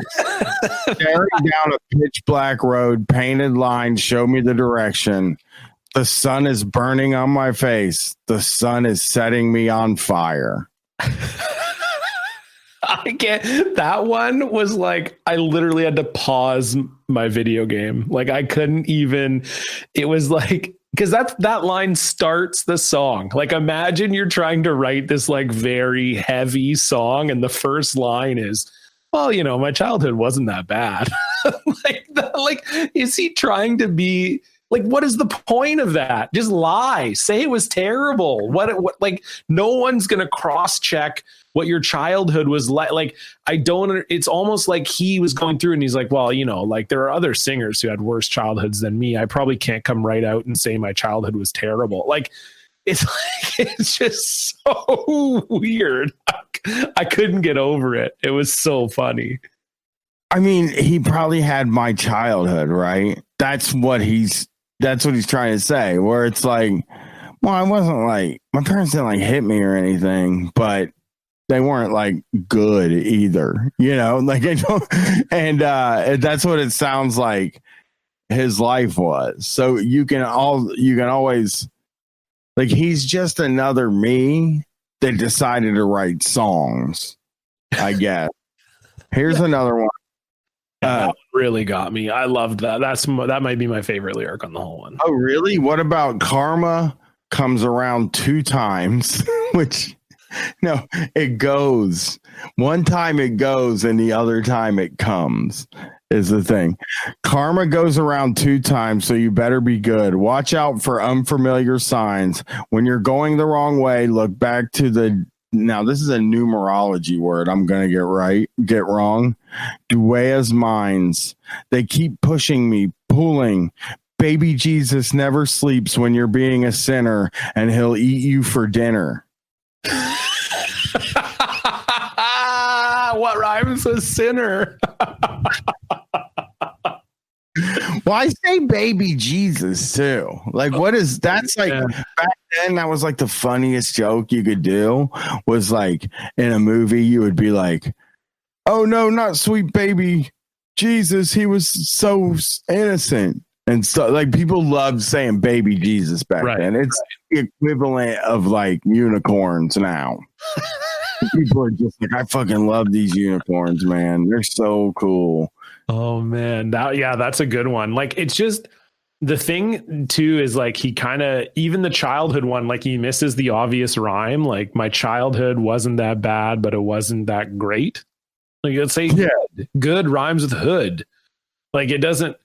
[SPEAKER 2] Staring down a pitch black road, painted lines show me the direction. The sun is burning on my face. The sun is setting me on fire.
[SPEAKER 1] I can't. That one was like, I literally had to pause my video game. Like, I couldn't even. It was like, because that line starts the song. Like, imagine you're trying to write this like very heavy song, and the first line is, well, you know, my childhood wasn't that bad. like, is he trying to be like, what is the point of that? Just lie. Say it was terrible. What like, no one's going to cross check what your childhood was like. Like, it's almost like he was going through and he's like, well, you know, like, there are other singers who had worse childhoods than me. I probably can't come right out and say my childhood was terrible. Like, it's just so weird. I couldn't get over it. It was so funny.
[SPEAKER 2] I mean, he probably had my childhood, right? That's what he's trying to say, where it's like, well, I wasn't like, my parents didn't like hit me or anything, but they weren't like good either, you know, like, and that's what it sounds like his life was. So you can always, like, he's just another me that decided to write songs. I guess. Here's another one.
[SPEAKER 1] That one really got me. I loved that. That might be my favorite lyric on the whole one.
[SPEAKER 2] Oh, really? What about karma comes around 2 times? Which, no, it goes. One time it goes and the other time it comes is the thing. Karma goes around 2 times, so you better be good. Watch out for unfamiliar signs. When you're going the wrong way, look back to the... Now, this is a numerology word I'm going to get wrong. Duea's minds. They keep pushing me, pulling. Baby Jesus never sleeps when you're being a sinner, and he'll eat you for dinner.
[SPEAKER 1] What rhymes with sinner?
[SPEAKER 2] Why say baby Jesus too? Like, what is that's like? Yeah. Back then, that was like the funniest joke you could do. Was like in a movie, you would be like, "Oh no, not sweet baby Jesus. He was so innocent." And so, like, people loved saying baby Jesus back then. It's the equivalent of like unicorns now. People are just like, I fucking love these unicorns, man. They're so cool.
[SPEAKER 1] Oh man, that's a good one. Like, it's just the thing too is like he kind of, even the childhood one, like he misses the obvious rhyme. Like, my childhood wasn't that bad, but it wasn't that great. Like, let's say good rhymes with hood. Like, it doesn't.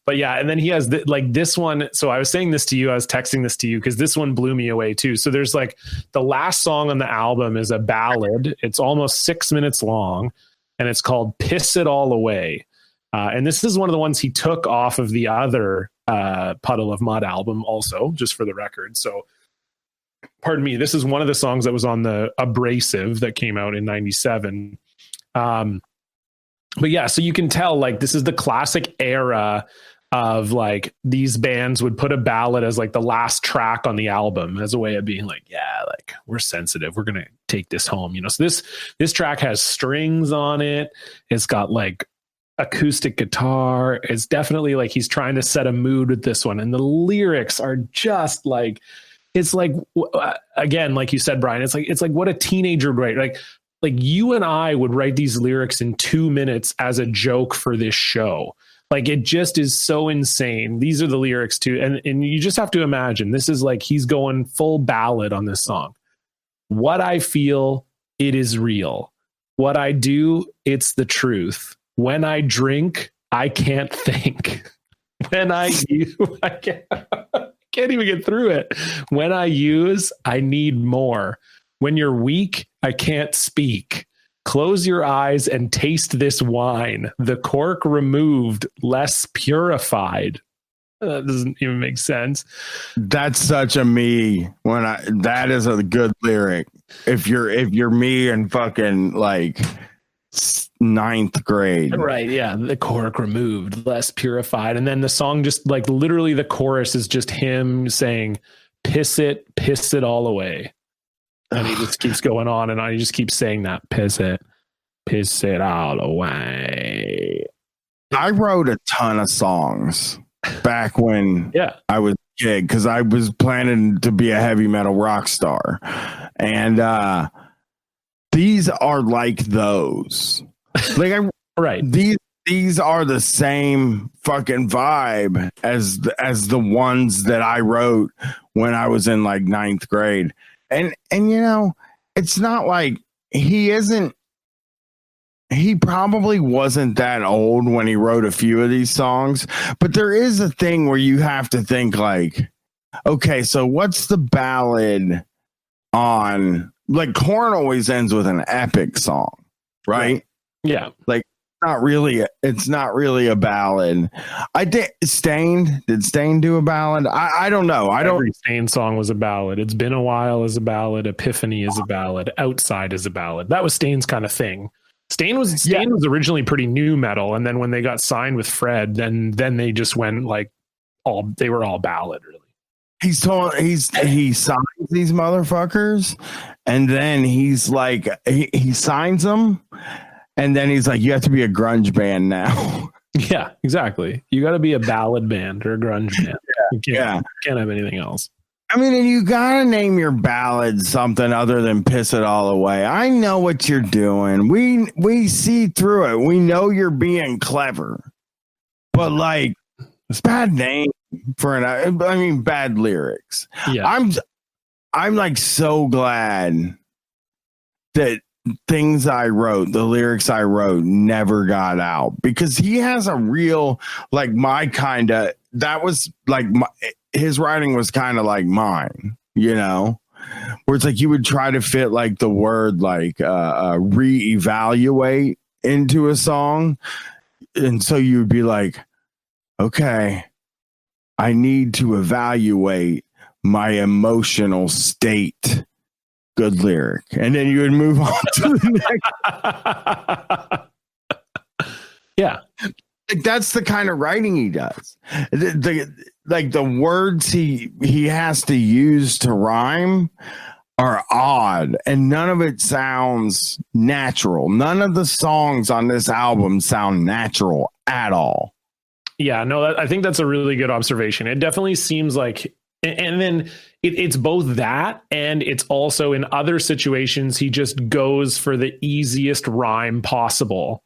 [SPEAKER 1] But yeah, and then he has like this one. So I was saying this to you, I was texting this to you because this one blew me away too. So there's like the last song on the album is a ballad. It's almost 6 minutes long, and it's called "Piss It All Away." And this is one of the ones he took off of the other Puddle of Mud album also, just for the record. So, pardon me, this is one of the songs that was on the Abrasive that came out in 97. But yeah, so you can tell, like, this is the classic era of, like, these bands would put a ballad as, like, the last track on the album as a way of being like, yeah, like, we're sensitive. We're going to take this home, you know? So this track has strings on it. It's got, like, acoustic guitar. It's definitely like he's trying to set a mood with this one, and the lyrics are just like, it's like, again, like you said, Bryan, it's like what a teenager would write. Like you and I would write these lyrics in 2 minutes as a joke for this show. Like, it just is so insane. These are the lyrics too, and you just have to imagine this is like he's going full ballad on this song. What I feel, it is real. What I do, it's the truth. When I drink, I can't think. When I use, I can't even get through it. When I use, I need more. When you're weak, I can't speak. Close your eyes and taste this wine. The cork removed, less purified. That doesn't even make sense.
[SPEAKER 2] That's such a me. That is a good lyric. If you're me and fucking like 9th grade,
[SPEAKER 1] right? Yeah, the cork removed, less purified, and then the song just like literally the chorus is just him saying, piss it all away," and he just keeps going on and on. He just keeps saying that, piss it all away.
[SPEAKER 2] I wrote a ton of songs back when I was a kid because I was planning to be a heavy metal rock star, and these are like those. Like,
[SPEAKER 1] right.
[SPEAKER 2] These are the same fucking vibe as the ones that I wrote when I was in like 9th grade. And you know, it's not like he probably wasn't that old when he wrote a few of these songs, but there is a thing where you have to think like, okay, so what's the ballad on, like, Korn always ends with an epic song, right?
[SPEAKER 1] Yeah.
[SPEAKER 2] Like, it's not really a ballad. I think did Stain do a ballad? I don't know.
[SPEAKER 1] Every Stain song was a ballad. It's Been a While is a ballad. Epiphany is a ballad. Outside is a ballad. That was Stain's kind of thing. Stain was originally pretty new metal, and then when they got signed with Fred, then they just went like they were all ballad, really.
[SPEAKER 2] He signs these motherfuckers, and then he's like he signs them, and then he's like, you have to be a grunge band now.
[SPEAKER 1] Yeah, exactly. You got to be a ballad band or a grunge band. You can't have anything else.
[SPEAKER 2] I mean, and you gotta name your ballad something other than "Piss It All Away." I know what you're doing. We see through it. We know you're being clever, but like, it's bad name for bad lyrics.
[SPEAKER 1] Yeah.
[SPEAKER 2] I'm like so glad that things I wrote, the lyrics I wrote, never got out, because he has a real, like, my kind of, that was like his writing was kind of like mine, you know, where it's like you would try to fit like the word like reevaluate into a song, and so you would be like, okay, I need to evaluate my emotional state. Good lyric. And then you would move on to the next.
[SPEAKER 1] Yeah.
[SPEAKER 2] Like, that's the kind of writing he does. The words he has to use to rhyme are odd, and none of it sounds natural. None of the songs on this album sound natural at all.
[SPEAKER 1] Yeah, no, I think that's a really good observation. It definitely seems like, and then it's both that, and it's also in other situations, he just goes for the easiest rhyme possible.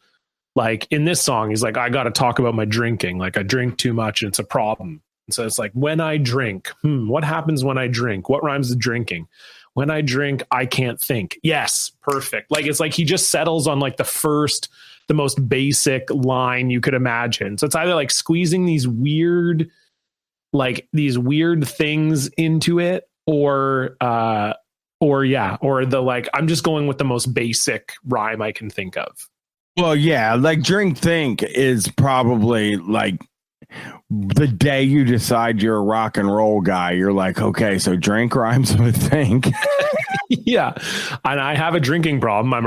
[SPEAKER 1] Like in this song, he's like, I got to talk about my drinking. Like, I drink too much and it's a problem. And so it's like, when I drink, what happens when I drink? What rhymes with drinking? When I drink, I can't think. Yes, perfect. Like, it's like he just settles on like the most basic line you could imagine. So it's either like squeezing these weird things into it, or the like, I'm just going with the most basic rhyme I can think of.
[SPEAKER 2] Well, yeah, like drink think is probably like the day you decide you're a rock and roll guy, you're like, okay, so drink rhymes with think.
[SPEAKER 1] Yeah. And I have a drinking problem. I'm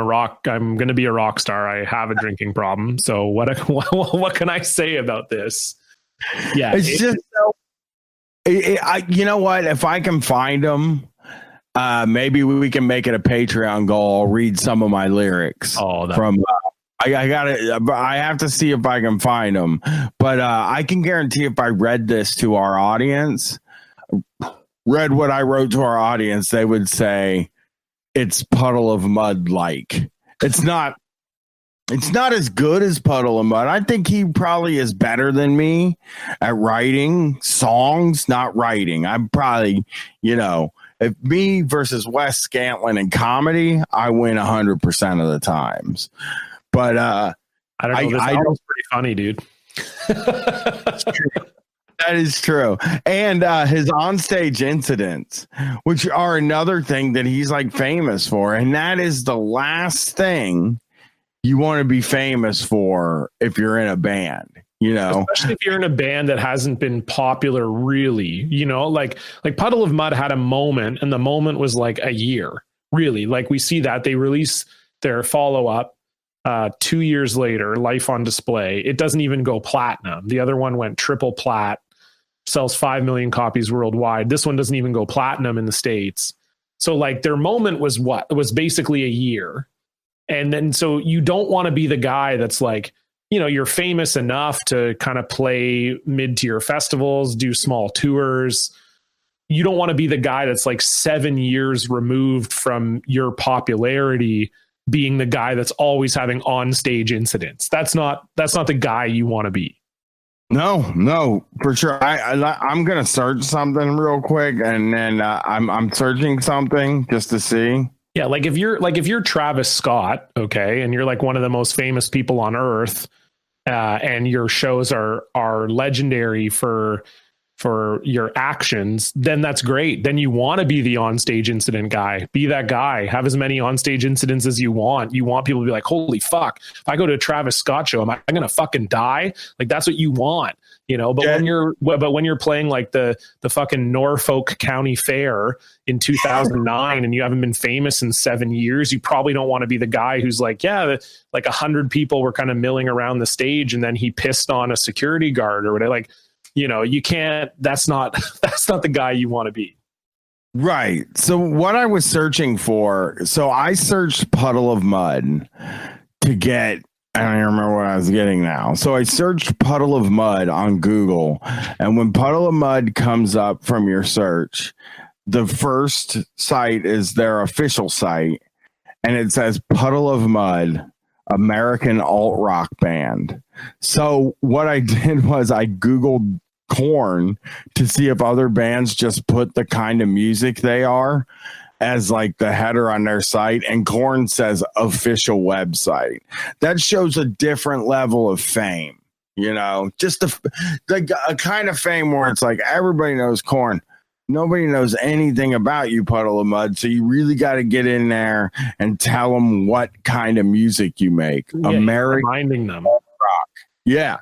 [SPEAKER 1] going to be a rock star. I have a drinking problem. So what can I say about this? Yeah.
[SPEAKER 2] It's just so, you know what? If I can find them, maybe we can make it a Patreon goal. I'll read some of my lyrics from. I have to see if I can find them, but I can guarantee if I read this to our audience, read what I wrote to our audience, they would say it's Puddle of Mud. Like, it's not as good as Puddle of Mud. I think he probably is better than me at writing songs, not writing. I'm probably, if me versus Wes Scantlin in comedy, I win 100% of the times. But
[SPEAKER 1] I don't know. This album's pretty funny, dude.
[SPEAKER 2] That is true. And his onstage incidents, which are another thing that he's like famous for. And that is the last thing you want to be famous for if you're in a band, especially
[SPEAKER 1] if you're in a band that hasn't been popular, really, like Puddle of Mud had a moment, and the moment was like a year, really. Like, we see that they release their follow-up 2 years later, Life on Display. It doesn't even go platinum. The other one went triple plat, sells 5 million copies worldwide. This one doesn't even go platinum in the States. So like, their moment was basically a year. And then, so you don't want to be the guy that's like, you're famous enough to kind of play mid-tier festivals, do small tours. You don't want to be the guy that's like 7 years removed from your popularity, being the guy that's always having on-stage incidents. That's not the guy you want to be.
[SPEAKER 2] No, for sure. I'm gonna search something real quick, and then I'm searching something just to see.
[SPEAKER 1] Yeah, like if you're Travis Scott, okay, and you're like one of the most famous people on earth, and your shows are legendary for your actions, then that's great. Then you want to be the onstage incident guy. Be that guy. Have as many onstage incidents as you want. You want people to be like, holy fuck, if I go to a Travis Scott show, am I going to fucking die? Like, that's what you want, but when you're playing like the fucking Norfolk County Fair in 2009 and you haven't been famous in 7 years, you probably don't want to be the guy who's like, yeah, like 100 people were kind of milling around the stage and then he pissed on a security guard or whatever. Like, you can't, that's not the guy you want to be.
[SPEAKER 2] Right. So what I was searching for, I searched Puddle of Mud to get, I don't even remember what I was getting now. So I searched Puddle of Mud on Google, and when Puddle of Mud comes up from your search, the first site is their official site, and it says Puddle of Mud, American alt rock band. So what I did was I Googled Korn to see if other bands just put the kind of music they are as like the header on their site, and Korn says official website. That shows a different level of fame, you know, just a kind of fame where it's like everybody knows Korn. Nobody knows anything about you, Puddle of Mud. So you really got to get in there and tell them what kind of music you make.
[SPEAKER 1] Yeah,
[SPEAKER 2] American
[SPEAKER 1] reminding them.
[SPEAKER 2] Rock. Yeah.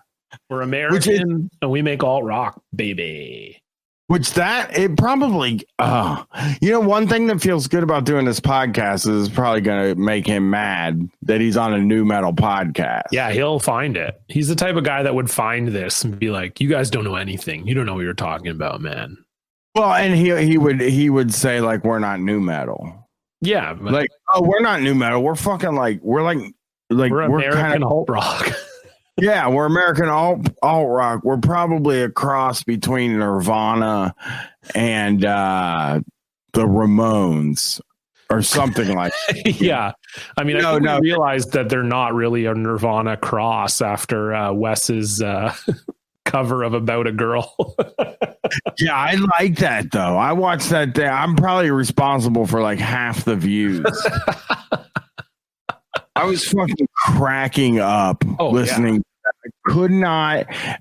[SPEAKER 1] We're American and we make alt rock, baby.
[SPEAKER 2] Which it probably, you know, one thing that feels good about doing this podcast is probably going to make him mad that he's on a new metal podcast.
[SPEAKER 1] Yeah, he'll find it. He's the type of guy that would find this and be like, you guys don't know anything. You don't know what you're talking about, man.
[SPEAKER 2] Well, and he would say like, we're not new metal.
[SPEAKER 1] Yeah.
[SPEAKER 2] Like, oh, we're not new metal. We're fucking we're
[SPEAKER 1] American alt rock.
[SPEAKER 2] Yeah, we're American alt rock. We're probably a cross between Nirvana and the Ramones or something like that.
[SPEAKER 1] Yeah. I mean, I think we realized that they're not really a Nirvana cross after Wes's cover of About a Girl.
[SPEAKER 2] Yeah, I like that though. I watched that day. I'm probably responsible for like half the views. I was fucking cracking up listening. Yeah.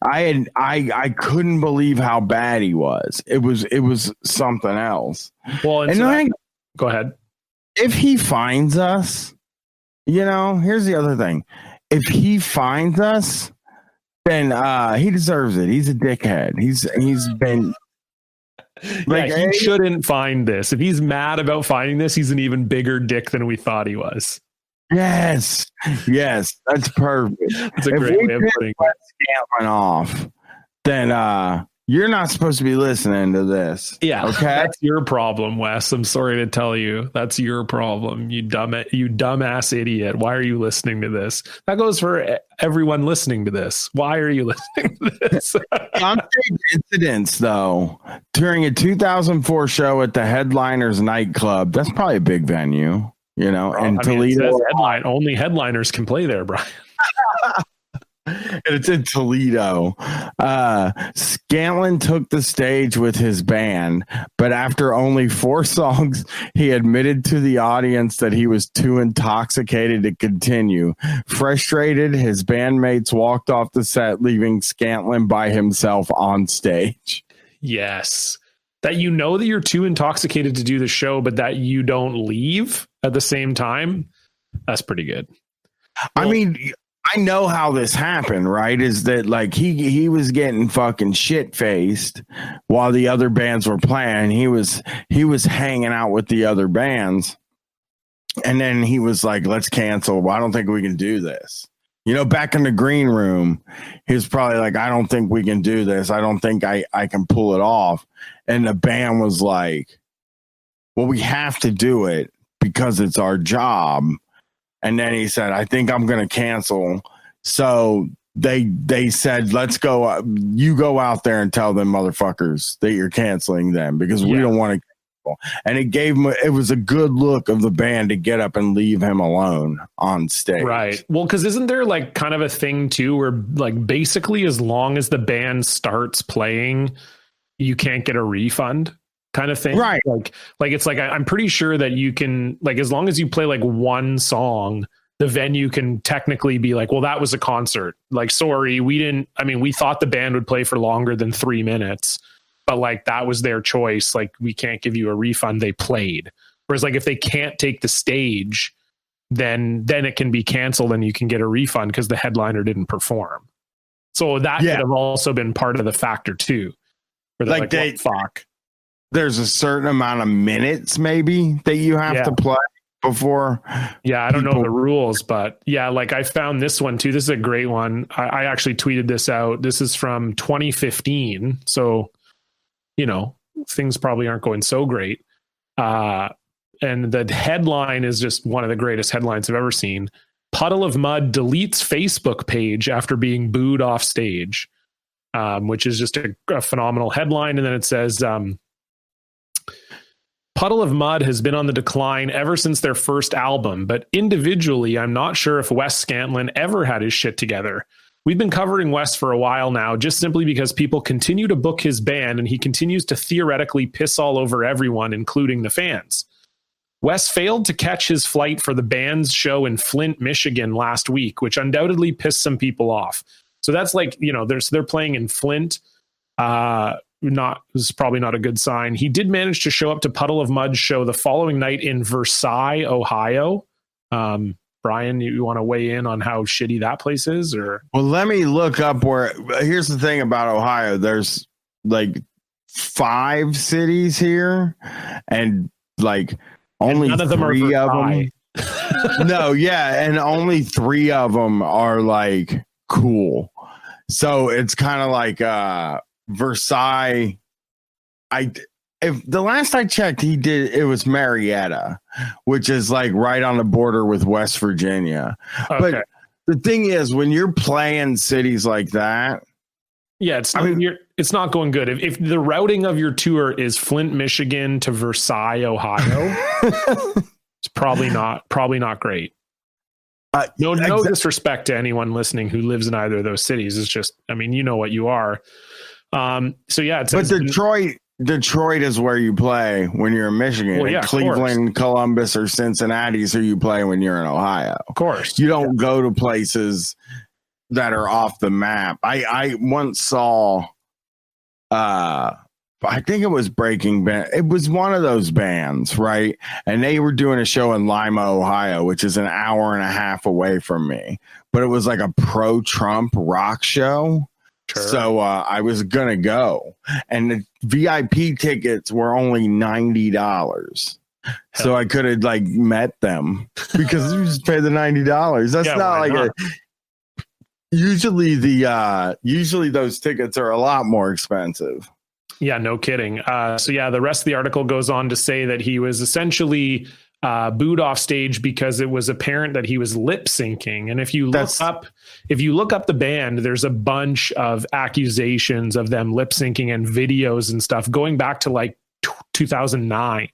[SPEAKER 2] I couldn't believe how bad he was. It was something else.
[SPEAKER 1] Well, and go ahead.
[SPEAKER 2] If he finds us, you know, here's the other thing. If he finds us, then he deserves it. He's a dickhead. He's been
[SPEAKER 1] like, he shouldn't find this. If he's mad about finding this, he's an even bigger dick than we thought he was.
[SPEAKER 2] Yes, that's perfect.
[SPEAKER 1] That's a great way of putting it.
[SPEAKER 2] Scantlin off, then you're not supposed to be listening to this.
[SPEAKER 1] Yeah,
[SPEAKER 2] okay,
[SPEAKER 1] that's your problem, Wes. I'm sorry to tell you, that's your problem. You dumbass idiot. Why are you listening to this? That goes for everyone listening to this. Why are you listening to this?
[SPEAKER 2] On stage incidents, though, during a 2004 show at the Headliners nightclub. That's probably a big venue. You know, and Toledo.
[SPEAKER 1] Only headliners can play there, Brian.
[SPEAKER 2] And it's in Toledo. Scantlin took the stage with his band, but after only 4 songs, he admitted to the audience that he was too intoxicated to continue. Frustrated, his bandmates walked off the set, leaving Scantlin by himself on stage.
[SPEAKER 1] Yes. That you know that you're too intoxicated to do the show, but that you don't leave at the same time. That's pretty good.
[SPEAKER 2] I mean, I know how this happened, right? Is that like he was getting fucking shit faced while the other bands were playing. He was hanging out with the other bands, and then he was like, "Let's cancel. Well, I don't think we can do this." You know, back in the green room, he was probably like, I don't think we can do this. I don't think I can pull it off. And the band was like, well, we have to do it because it's our job. And then he said, I think I'm going to cancel. So they said, let's go. You go out there and tell them motherfuckers that you're canceling them because we don't want to. And it was a good look of the band to get up and leave him alone on stage.
[SPEAKER 1] Right. Well, because isn't there like kind of a thing too where like basically as long as the band starts playing, you can't get a refund kind of thing.
[SPEAKER 2] Right.
[SPEAKER 1] Like it's like I'm pretty sure that you can, like, as long as you play like one song, the venue can technically be like, well, that was a concert. Like, sorry, we thought the band would play for longer than 3 minutes. But like that was their choice. Like, we can't give you a refund. They played. Whereas like if they can't take the stage, then it can be canceled and you can get a refund because the headliner didn't perform. So that could have also been part of the factor too. Like fuck.
[SPEAKER 2] There's a certain amount of minutes maybe that you have to play before.
[SPEAKER 1] Yeah, I don't know the rules, but yeah, like I found this one too. This is a great one. I actually tweeted this out. This is from 2015. So, you know, things probably aren't going so great. And the headline is just one of the greatest headlines I've ever seen. Puddle of Mud deletes Facebook page after being booed off stage, which is just a phenomenal headline. And then it says, Puddle of Mud has been on the decline ever since their first album, but individually, I'm not sure if Wes Scantlin ever had his shit together. We've been covering Wes for a while now, just simply because people continue to book his band and he continues to theoretically piss all over everyone, including the fans. Wes failed to catch his flight for the band's show in Flint, Michigan last week, which undoubtedly pissed some people off. So that's like, they're playing in Flint. This is probably not a good sign. He did manage to show up to Puddle of Mud's show the following night in Versailles, Ohio. Bryan, you want to weigh in on how shitty that place is? Or
[SPEAKER 2] well, let me look up where. Here's the thing about Ohio. There's like 5 cities here, and like only
[SPEAKER 1] none of them
[SPEAKER 2] 3
[SPEAKER 1] are
[SPEAKER 2] of them. No, yeah, and only 3 of them are like cool. So it's kind of like Versailles. If the last I checked, it was Marietta, which is like right on the border with West Virginia. Okay. But the thing is, when you're playing cities like that,
[SPEAKER 1] yeah, it's not going good. If the routing of your tour is Flint, Michigan to Versailles, Ohio, it's probably not great. No disrespect to anyone listening who lives in either of those cities. It's just, you know what you are. So yeah,
[SPEAKER 2] but Detroit is where you play when you're in Michigan.
[SPEAKER 1] Well, yeah,
[SPEAKER 2] Cleveland, Columbus, or Cincinnati is who you play when you're in Ohio.
[SPEAKER 1] Of course.
[SPEAKER 2] You don't go to places that are off the map. I once saw, I think it was Breaking Band. It was one of those bands, right? And they were doing a show in Lima, Ohio, which is an hour and a half away from me. But it was like a pro-Trump rock show. Sure. So I was going to go. And the VIP tickets were only $90. So I could have like met them because you just pay the $90. That's not like usually those tickets are a lot more expensive.
[SPEAKER 1] Yeah, no kidding. So yeah, the rest of the article goes on to say that he was essentially booed off stage because it was apparent that he was lip syncing. And if you look up the band, there's a bunch of accusations of them lip syncing and videos and stuff going back to like 2009.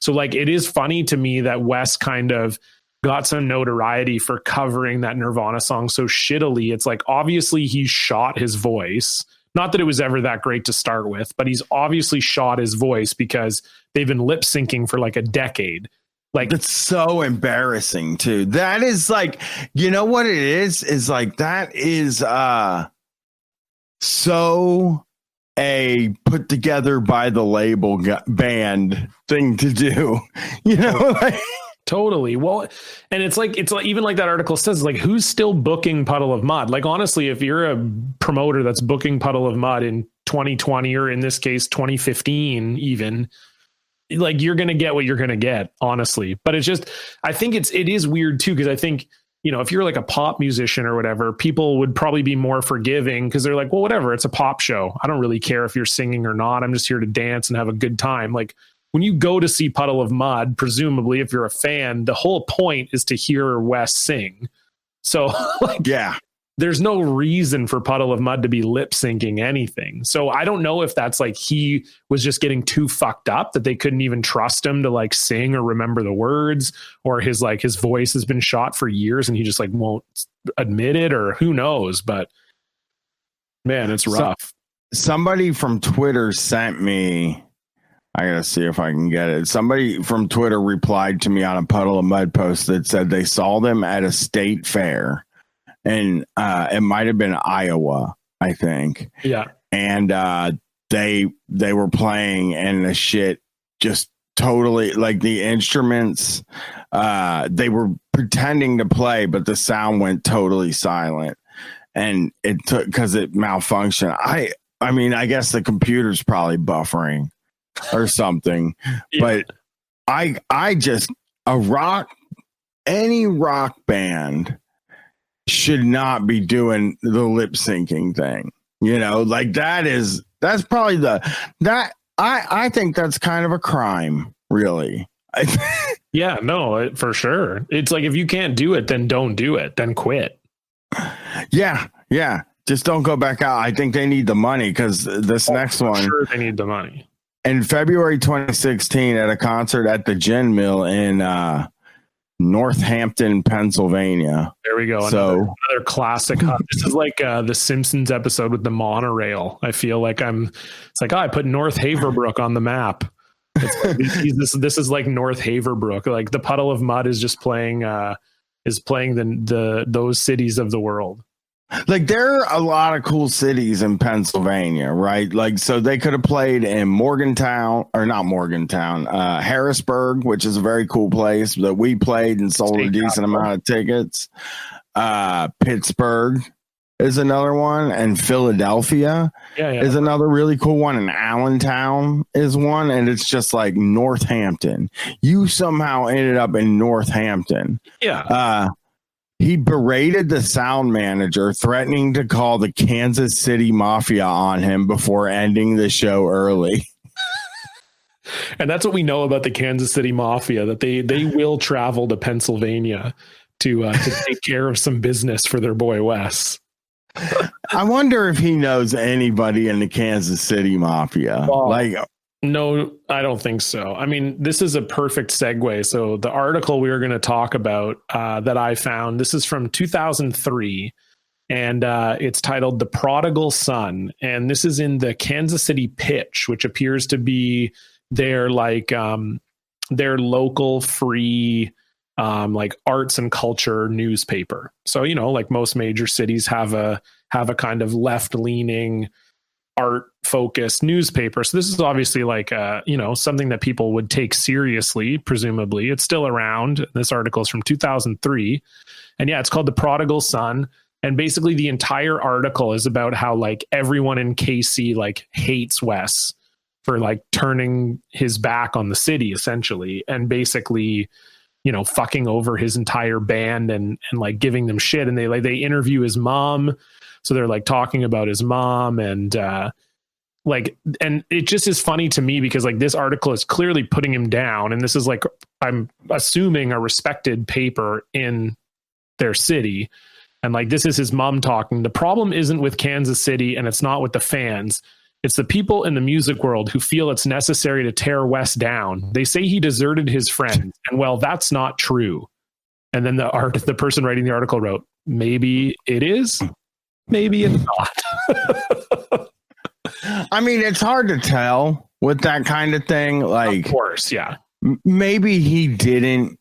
[SPEAKER 1] So like, it is funny to me that Wes kind of got some notoriety for covering that Nirvana song so shittily. It's like, obviously he shot his voice. Not that it was ever that great to start with, but he's obviously shot his voice because they've been lip syncing for like a decade. Like,
[SPEAKER 2] it's so embarrassing too. That is like, you know what it is like, that is so a put together by the label band thing to do, like,
[SPEAKER 1] totally. Well, and it's like even like that article says, like, who's still booking Puddle of Mud? Like, honestly, if you're a promoter that's booking Puddle of Mud in 2020, or in this case 2015 even, like, you're going to get what you're going to get, honestly. But it's just, I think it is weird too, because I think, if you're like a pop musician or whatever, people would probably be more forgiving because they're like, well, whatever, it's a pop show. I don't really care if you're singing or not. I'm just here to dance and have a good time. Like, when you go to see Puddle of Mud, presumably, if you're a fan, the whole point is to hear Wes sing. So, like, yeah, there's no reason for Puddle of Mud to be lip syncing anything. So I don't know if that's like he was just getting too fucked up that they couldn't even trust him to like sing or remember the words, or his voice has been shot for years and he just like won't admit it, or who knows. But man, it's rough.
[SPEAKER 2] Somebody from Twitter sent me, I gotta see if I can get it. Somebody from Twitter replied to me on a Puddle of Mud post that said they saw them at a state fair. And it might have been Iowa, I think.
[SPEAKER 1] Yeah.
[SPEAKER 2] And they were playing, and the shit just totally, like, the instruments, they were pretending to play, but the sound went totally silent. And it took, because it malfunctioned. I mean, I guess the computer's probably buffering or something. Yeah. But I just, any rock band should not be doing the lip syncing thing, like that's probably I think that's kind of a crime, really.
[SPEAKER 1] Yeah, no, for sure. It's like, if you can't do it, then don't do it, then quit.
[SPEAKER 2] Yeah. Just don't go back out. I think they need the money, because this next one,
[SPEAKER 1] sure, they need the money.
[SPEAKER 2] in February 2016 at a concert at the Gin Mill in Northampton, Pennsylvania.
[SPEAKER 1] There we go. Another classic. This is like the Simpsons episode with the monorail. I feel like it's like, I put North Haverbrook on the map. This is like North Haverbrook. Like the Puddle of Mud is just playing those cities of the world.
[SPEAKER 2] Like there are a lot of cool cities in Pennsylvania, right? Like, so they could have played in Harrisburg, which is a very cool place that we played and sold a decent amount of tickets. Pittsburgh is another one, and Philadelphia is another really cool one, and Allentown is one, and it's just like Northampton. You somehow ended up in Northampton.
[SPEAKER 1] Yeah.
[SPEAKER 2] He berated the sound manager, threatening to call the Kansas City Mafia on him before ending the show early.
[SPEAKER 1] And that's what we know about the Kansas City Mafia, that they will travel to Pennsylvania to take care of some business for their boy Wes.
[SPEAKER 2] I wonder if he knows anybody in the Kansas City Mafia.
[SPEAKER 1] No, I don't think so. I mean, this is a perfect segue. So the article we were going to talk about that I found, this is from 2003, and it's titled "The Prodigal Son," and this is in the Kansas City Pitch, which appears to be their local free arts and culture newspaper. So, like most major cities have a kind of left-leaning art focused newspaper. So this is obviously something that people would take seriously. Presumably it's still around. This article is from 2003, and it's called "The Prodigal Son." And basically the entire article is about how everyone in KC hates Wes for turning his back on the city essentially, and basically fucking over his entire band and giving them shit. And they interview his mom. So they're talking about his mom, and and it just is funny to me because this article is clearly putting him down. And this is I'm assuming a respected paper in their city. And this is his mom talking. The problem isn't with Kansas City, and it's not with the fans. It's the people in the music world who feel it's necessary to tear Wes down. They say he deserted his friends, and well, that's not true. And then the person writing the article wrote, maybe it is. Maybe it's not.
[SPEAKER 2] I mean, it's hard to tell with that kind of thing.
[SPEAKER 1] Of course, yeah.
[SPEAKER 2] Maybe he didn't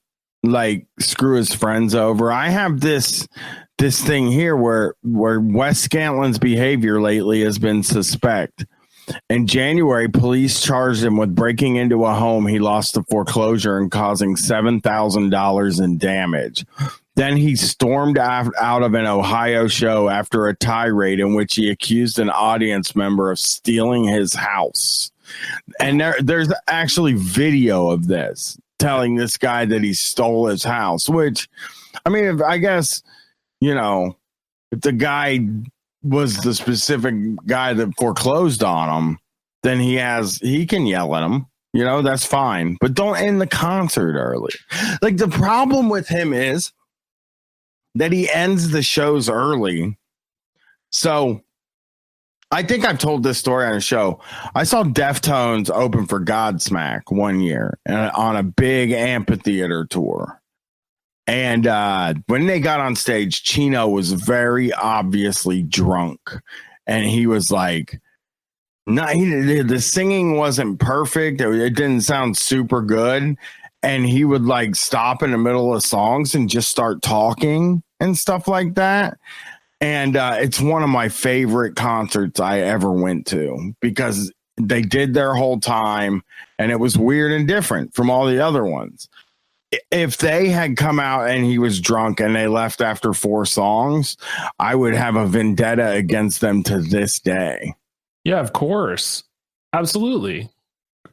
[SPEAKER 2] screw his friends over. I have this thing here where Wes Scantlin's behavior lately has been suspect. In January, police charged him with breaking into a home he lost to foreclosure and causing $7,000 in damage. Then he stormed out of an Ohio show after a tirade in which he accused an audience member of stealing his house. And there's actually video of this telling this guy that he stole his house, which, I mean, if the guy was the specific guy that foreclosed on him, then he can yell at him. That's fine. But don't end the concert early. The problem with him is that he ends the shows early. So I think I've told this story on a show. I saw Deftones open for Godsmack one year on a big amphitheater tour. And when they got on stage, Chino was very obviously drunk. And he was the singing wasn't perfect. It didn't sound super good. And he would stop in the middle of songs and just start talking and stuff like that. And it's one of my favorite concerts I ever went to because they did their whole time and it was weird and different from all the other ones. If they had come out and he was drunk and they left after 4 songs, I would have a vendetta against them to this day.
[SPEAKER 1] Yeah, of course. Absolutely.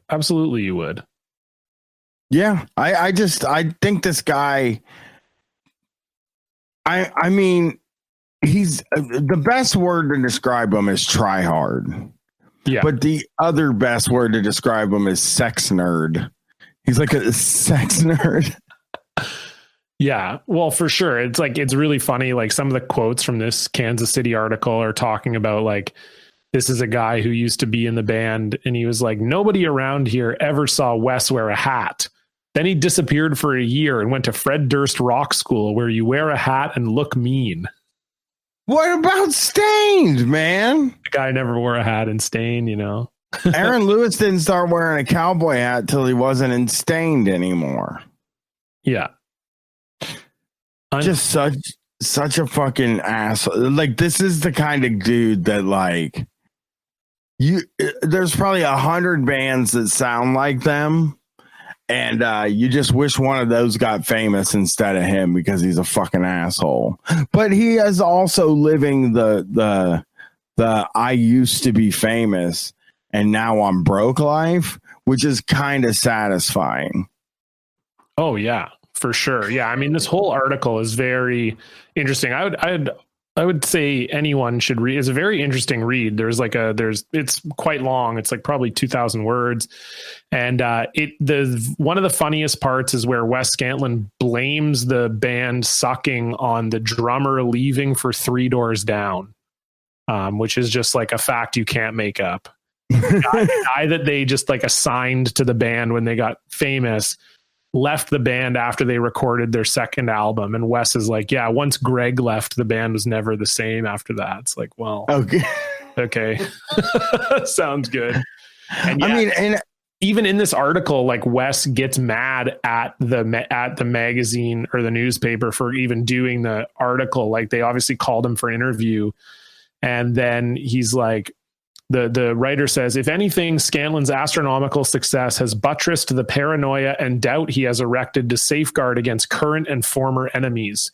[SPEAKER 1] Absolutely, you would.
[SPEAKER 2] Yeah, I think this guy, I mean, he's the best word to describe him is try hard.
[SPEAKER 1] Yeah.
[SPEAKER 2] But the other best word to describe him is sex nerd. He's like a sex nerd.
[SPEAKER 1] Yeah, well, for sure. It's really funny. Some of the quotes from this Kansas City article are talking about this is a guy who used to be in the band, and he was like, nobody around here ever saw Wes wear a hat. Then he disappeared for a year and went to Fred Durst Rock School, where you wear a hat and look mean.
[SPEAKER 2] What about Stained, man?
[SPEAKER 1] The guy never wore a hat in Stained, you know.
[SPEAKER 2] Aaron Lewis didn't start wearing a cowboy hat till he wasn't in Stained anymore.
[SPEAKER 1] Yeah.
[SPEAKER 2] Just such a fucking asshole. Like, this is the kind of dude that, like, there's probably 100 bands that sound like them, and you just wish one of those got famous instead of him because he's a fucking asshole. But he is also living the I used to be famous and now I'm broke life, which is kind of satisfying. Oh yeah,
[SPEAKER 1] for sure. Yeah, I mean, this whole article is very interesting. I would say anyone should read. It's a very interesting read. It's quite long. It's like probably 2,000 words. And one of the funniest parts is where Wes Scantlin blames the band sucking on the drummer leaving for Three Doors Down, which is just like a fact you can't make up. The guy that they just like assigned to the band when they got famous left the band after they recorded their second album, and Wes is like, yeah, once Greg left, the band was never the same after that. It's like, well, okay. Sounds good. And yeah, I mean, and even in this article, like, Wes gets mad at the magazine or the newspaper for even doing the article. Like, they obviously called him for an interview, and then he's like, The writer says, if anything, Scantlin's astronomical success has buttressed the paranoia and doubt he has erected to safeguard against current and former enemies.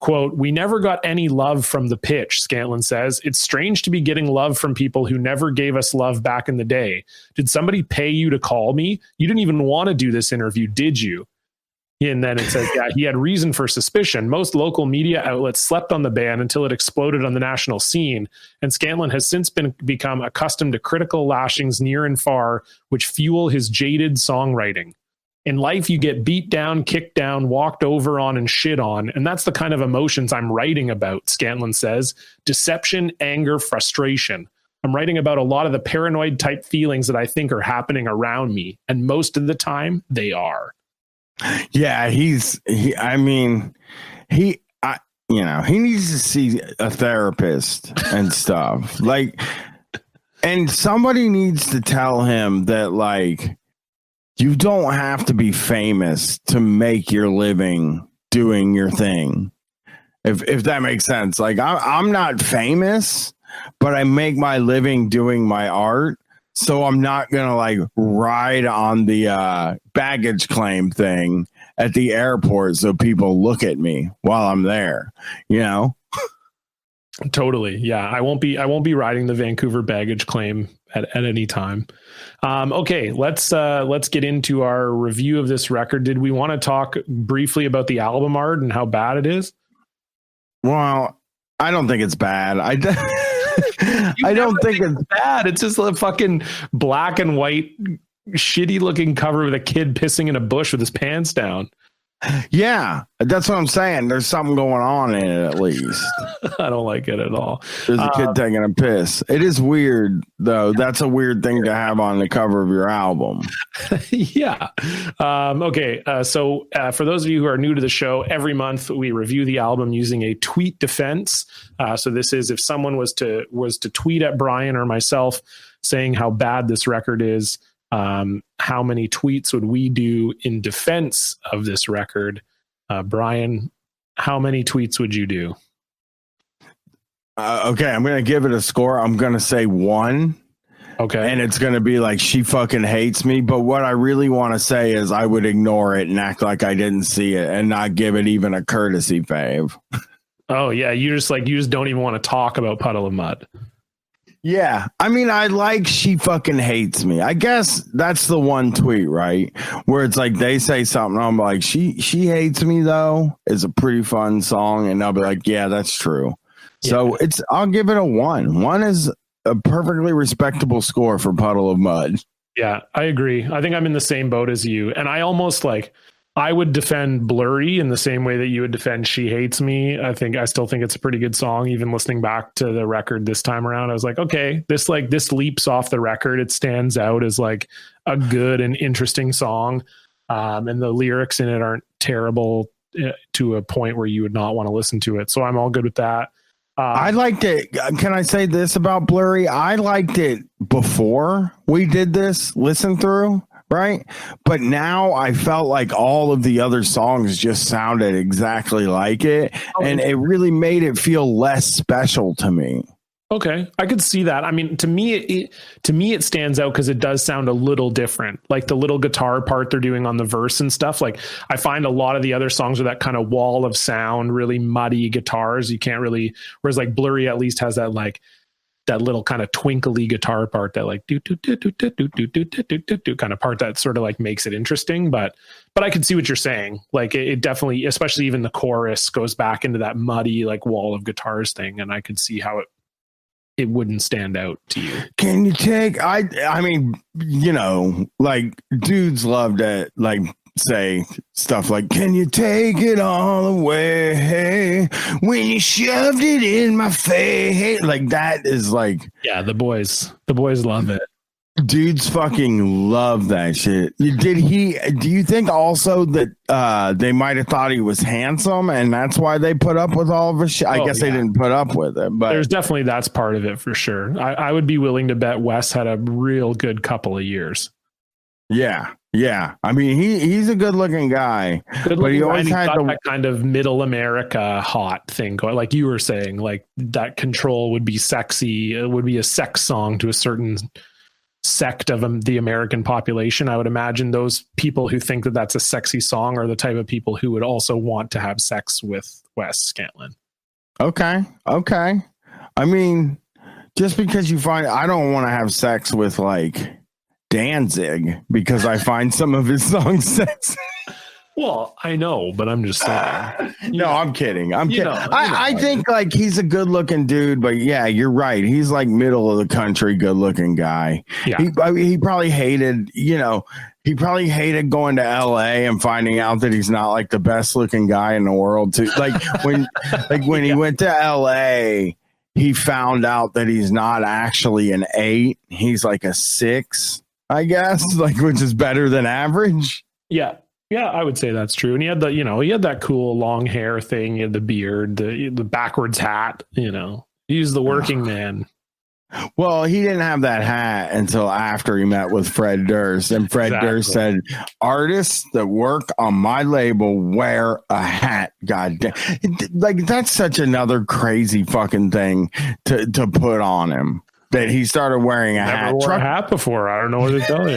[SPEAKER 1] Quote, we never got any love from the pitch, Scantlin says. It's strange to be getting love from people who never gave us love back in the day. Did somebody pay you to call me? You didn't even want to do this interview, did you? And then it says, yeah, he had reason for suspicion. Most local media outlets slept on the band until it exploded on the national scene. And Scantlin has since become accustomed to critical lashings near and far, which fuel his jaded songwriting. In life, you get beat down, kicked down, walked over on, and shit on. And that's the kind of emotions I'm writing about, Scantlin says. Deception, anger, frustration. I'm writing about a lot of the paranoid type feelings that I think are happening around me. And most of the time, they are.
[SPEAKER 2] Yeah, he needs to see a therapist and stuff. Like, and somebody needs to tell him that, like, you don't have to be famous to make your living doing your thing. If that makes sense. Like, I'm not famous, but I make my living doing my art. So I'm not going to, like, ride on the baggage claim thing at the airport so people look at me while I'm there, you know?
[SPEAKER 1] Totally. Yeah. I won't be riding the Vancouver baggage claim at any time. Okay. Let's get into our review of this record. Did we want to talk briefly about the album art and how bad it is?
[SPEAKER 2] Well, I don't think it's bad. I don't think it's
[SPEAKER 1] bad. It's just a fucking black and white, shitty looking cover with a kid pissing in a bush with his pants down.
[SPEAKER 2] Yeah, that's what I'm saying. There's something going on in it, at least.
[SPEAKER 1] I don't like it at all.
[SPEAKER 2] There's a kid taking a piss. It is weird, though. That's a weird thing to have on the cover of your album.
[SPEAKER 1] Yeah. Okay. So for those of you who are new to the show, every month we review the album using a tweet defense. So this is if someone was to tweet at Bryan or myself saying how bad this record is, how many tweets would we do in defense of this record? Bryan, how many tweets would you do?
[SPEAKER 2] Okay, I'm going to give it a score. I'm going to say 1.
[SPEAKER 1] Okay.
[SPEAKER 2] And it's going to be like, she fucking hates me. But what I really want to say is I would ignore it and act like I didn't see it and not give it even a courtesy fave.
[SPEAKER 1] Oh, yeah. You just don't even want to talk about Puddle of Mud.
[SPEAKER 2] Yeah, I mean, I like She Fucking Hates Me. I guess that's the one tweet, right? Where it's like they say something, I'm like, she hates me though is a pretty fun song, and I'll be like, yeah, that's true. Yeah. So I'll give it a 1. 1 is a perfectly respectable score for Puddle of Mud.
[SPEAKER 1] Yeah, I agree. I think I'm in the same boat as you, and I almost like I would defend Blurry in the same way that you would defend She Hates Me. I still think it's a pretty good song. Even listening back to the record this time around, I was like, okay, this leaps off the record. It stands out as like a good and interesting song. And the lyrics in it aren't terrible to a point where you would not want to listen to it. So I'm all good with that.
[SPEAKER 2] I liked it. Can I say this about Blurry? I liked it before we did this listen through, right? But now I felt like all of the other songs just sounded exactly like it. And it really made it feel less special to me.
[SPEAKER 1] Okay, I could see that. I mean, to me, it stands out because it does sound a little different. Like the little guitar part they're doing on the verse and stuff. Like I find a lot of the other songs are that kind of wall of sound, really muddy guitars. You can't really. Whereas like Blurry at least has that like that little kind of twinkly guitar part that like do kind of part that sort of like makes it interesting. But I can see what you're saying. Like it definitely, especially even the chorus goes back into that muddy like wall of guitars thing, and I could see how it wouldn't stand out to you.
[SPEAKER 2] Can you take, I mean, you know, like dudes love to like say stuff like, can you take it all away when you shoved it in my face? Like that is like,
[SPEAKER 1] yeah, the boys love it.
[SPEAKER 2] Dudes fucking love that shit. Do you think also that they might have thought he was handsome and that's why they put up with all of his shit? I guess they didn't put up with it, but
[SPEAKER 1] there's definitely that's part of it for sure. I would be willing to bet Wes had a real good couple of years.
[SPEAKER 2] Yeah. I mean, he's a good looking guy, but he always had that
[SPEAKER 1] kind of middle America hot thing going. Like you were saying, like that Control would be sexy. It would be a sex song to a certain sect of the American population. I would imagine those people who think that that's a sexy song are the type of people who would also want to have sex with Wes Scantlin.
[SPEAKER 2] Okay. I mean, just because I don't want to have sex with like Danzig because I find some of his songs sexy.
[SPEAKER 1] Well, I know, but I'm just saying.
[SPEAKER 2] No, I'm kidding. I think like he's a good looking dude, but yeah, you're right. He's like middle of the country, good looking guy.
[SPEAKER 1] Yeah.
[SPEAKER 2] He probably hated, going to LA and finding out that he's not like the best looking guy in the world too. Like when he went to LA, he found out that he's not actually an 8. He's like a 6, I guess, like, which is better than average.
[SPEAKER 1] Yeah. Yeah, I would say that's true. And he had that cool long hair thing, he had the beard, the backwards hat, he's the working man.
[SPEAKER 2] Well, he didn't have that hat until after he met with Fred Durst. And Fred Durst said, artists that work on my label wear a hat. God damn. Like, that's such another crazy fucking thing to put on him, that he started wearing a hat.
[SPEAKER 1] Never wore a hat before. I don't know what to tell you.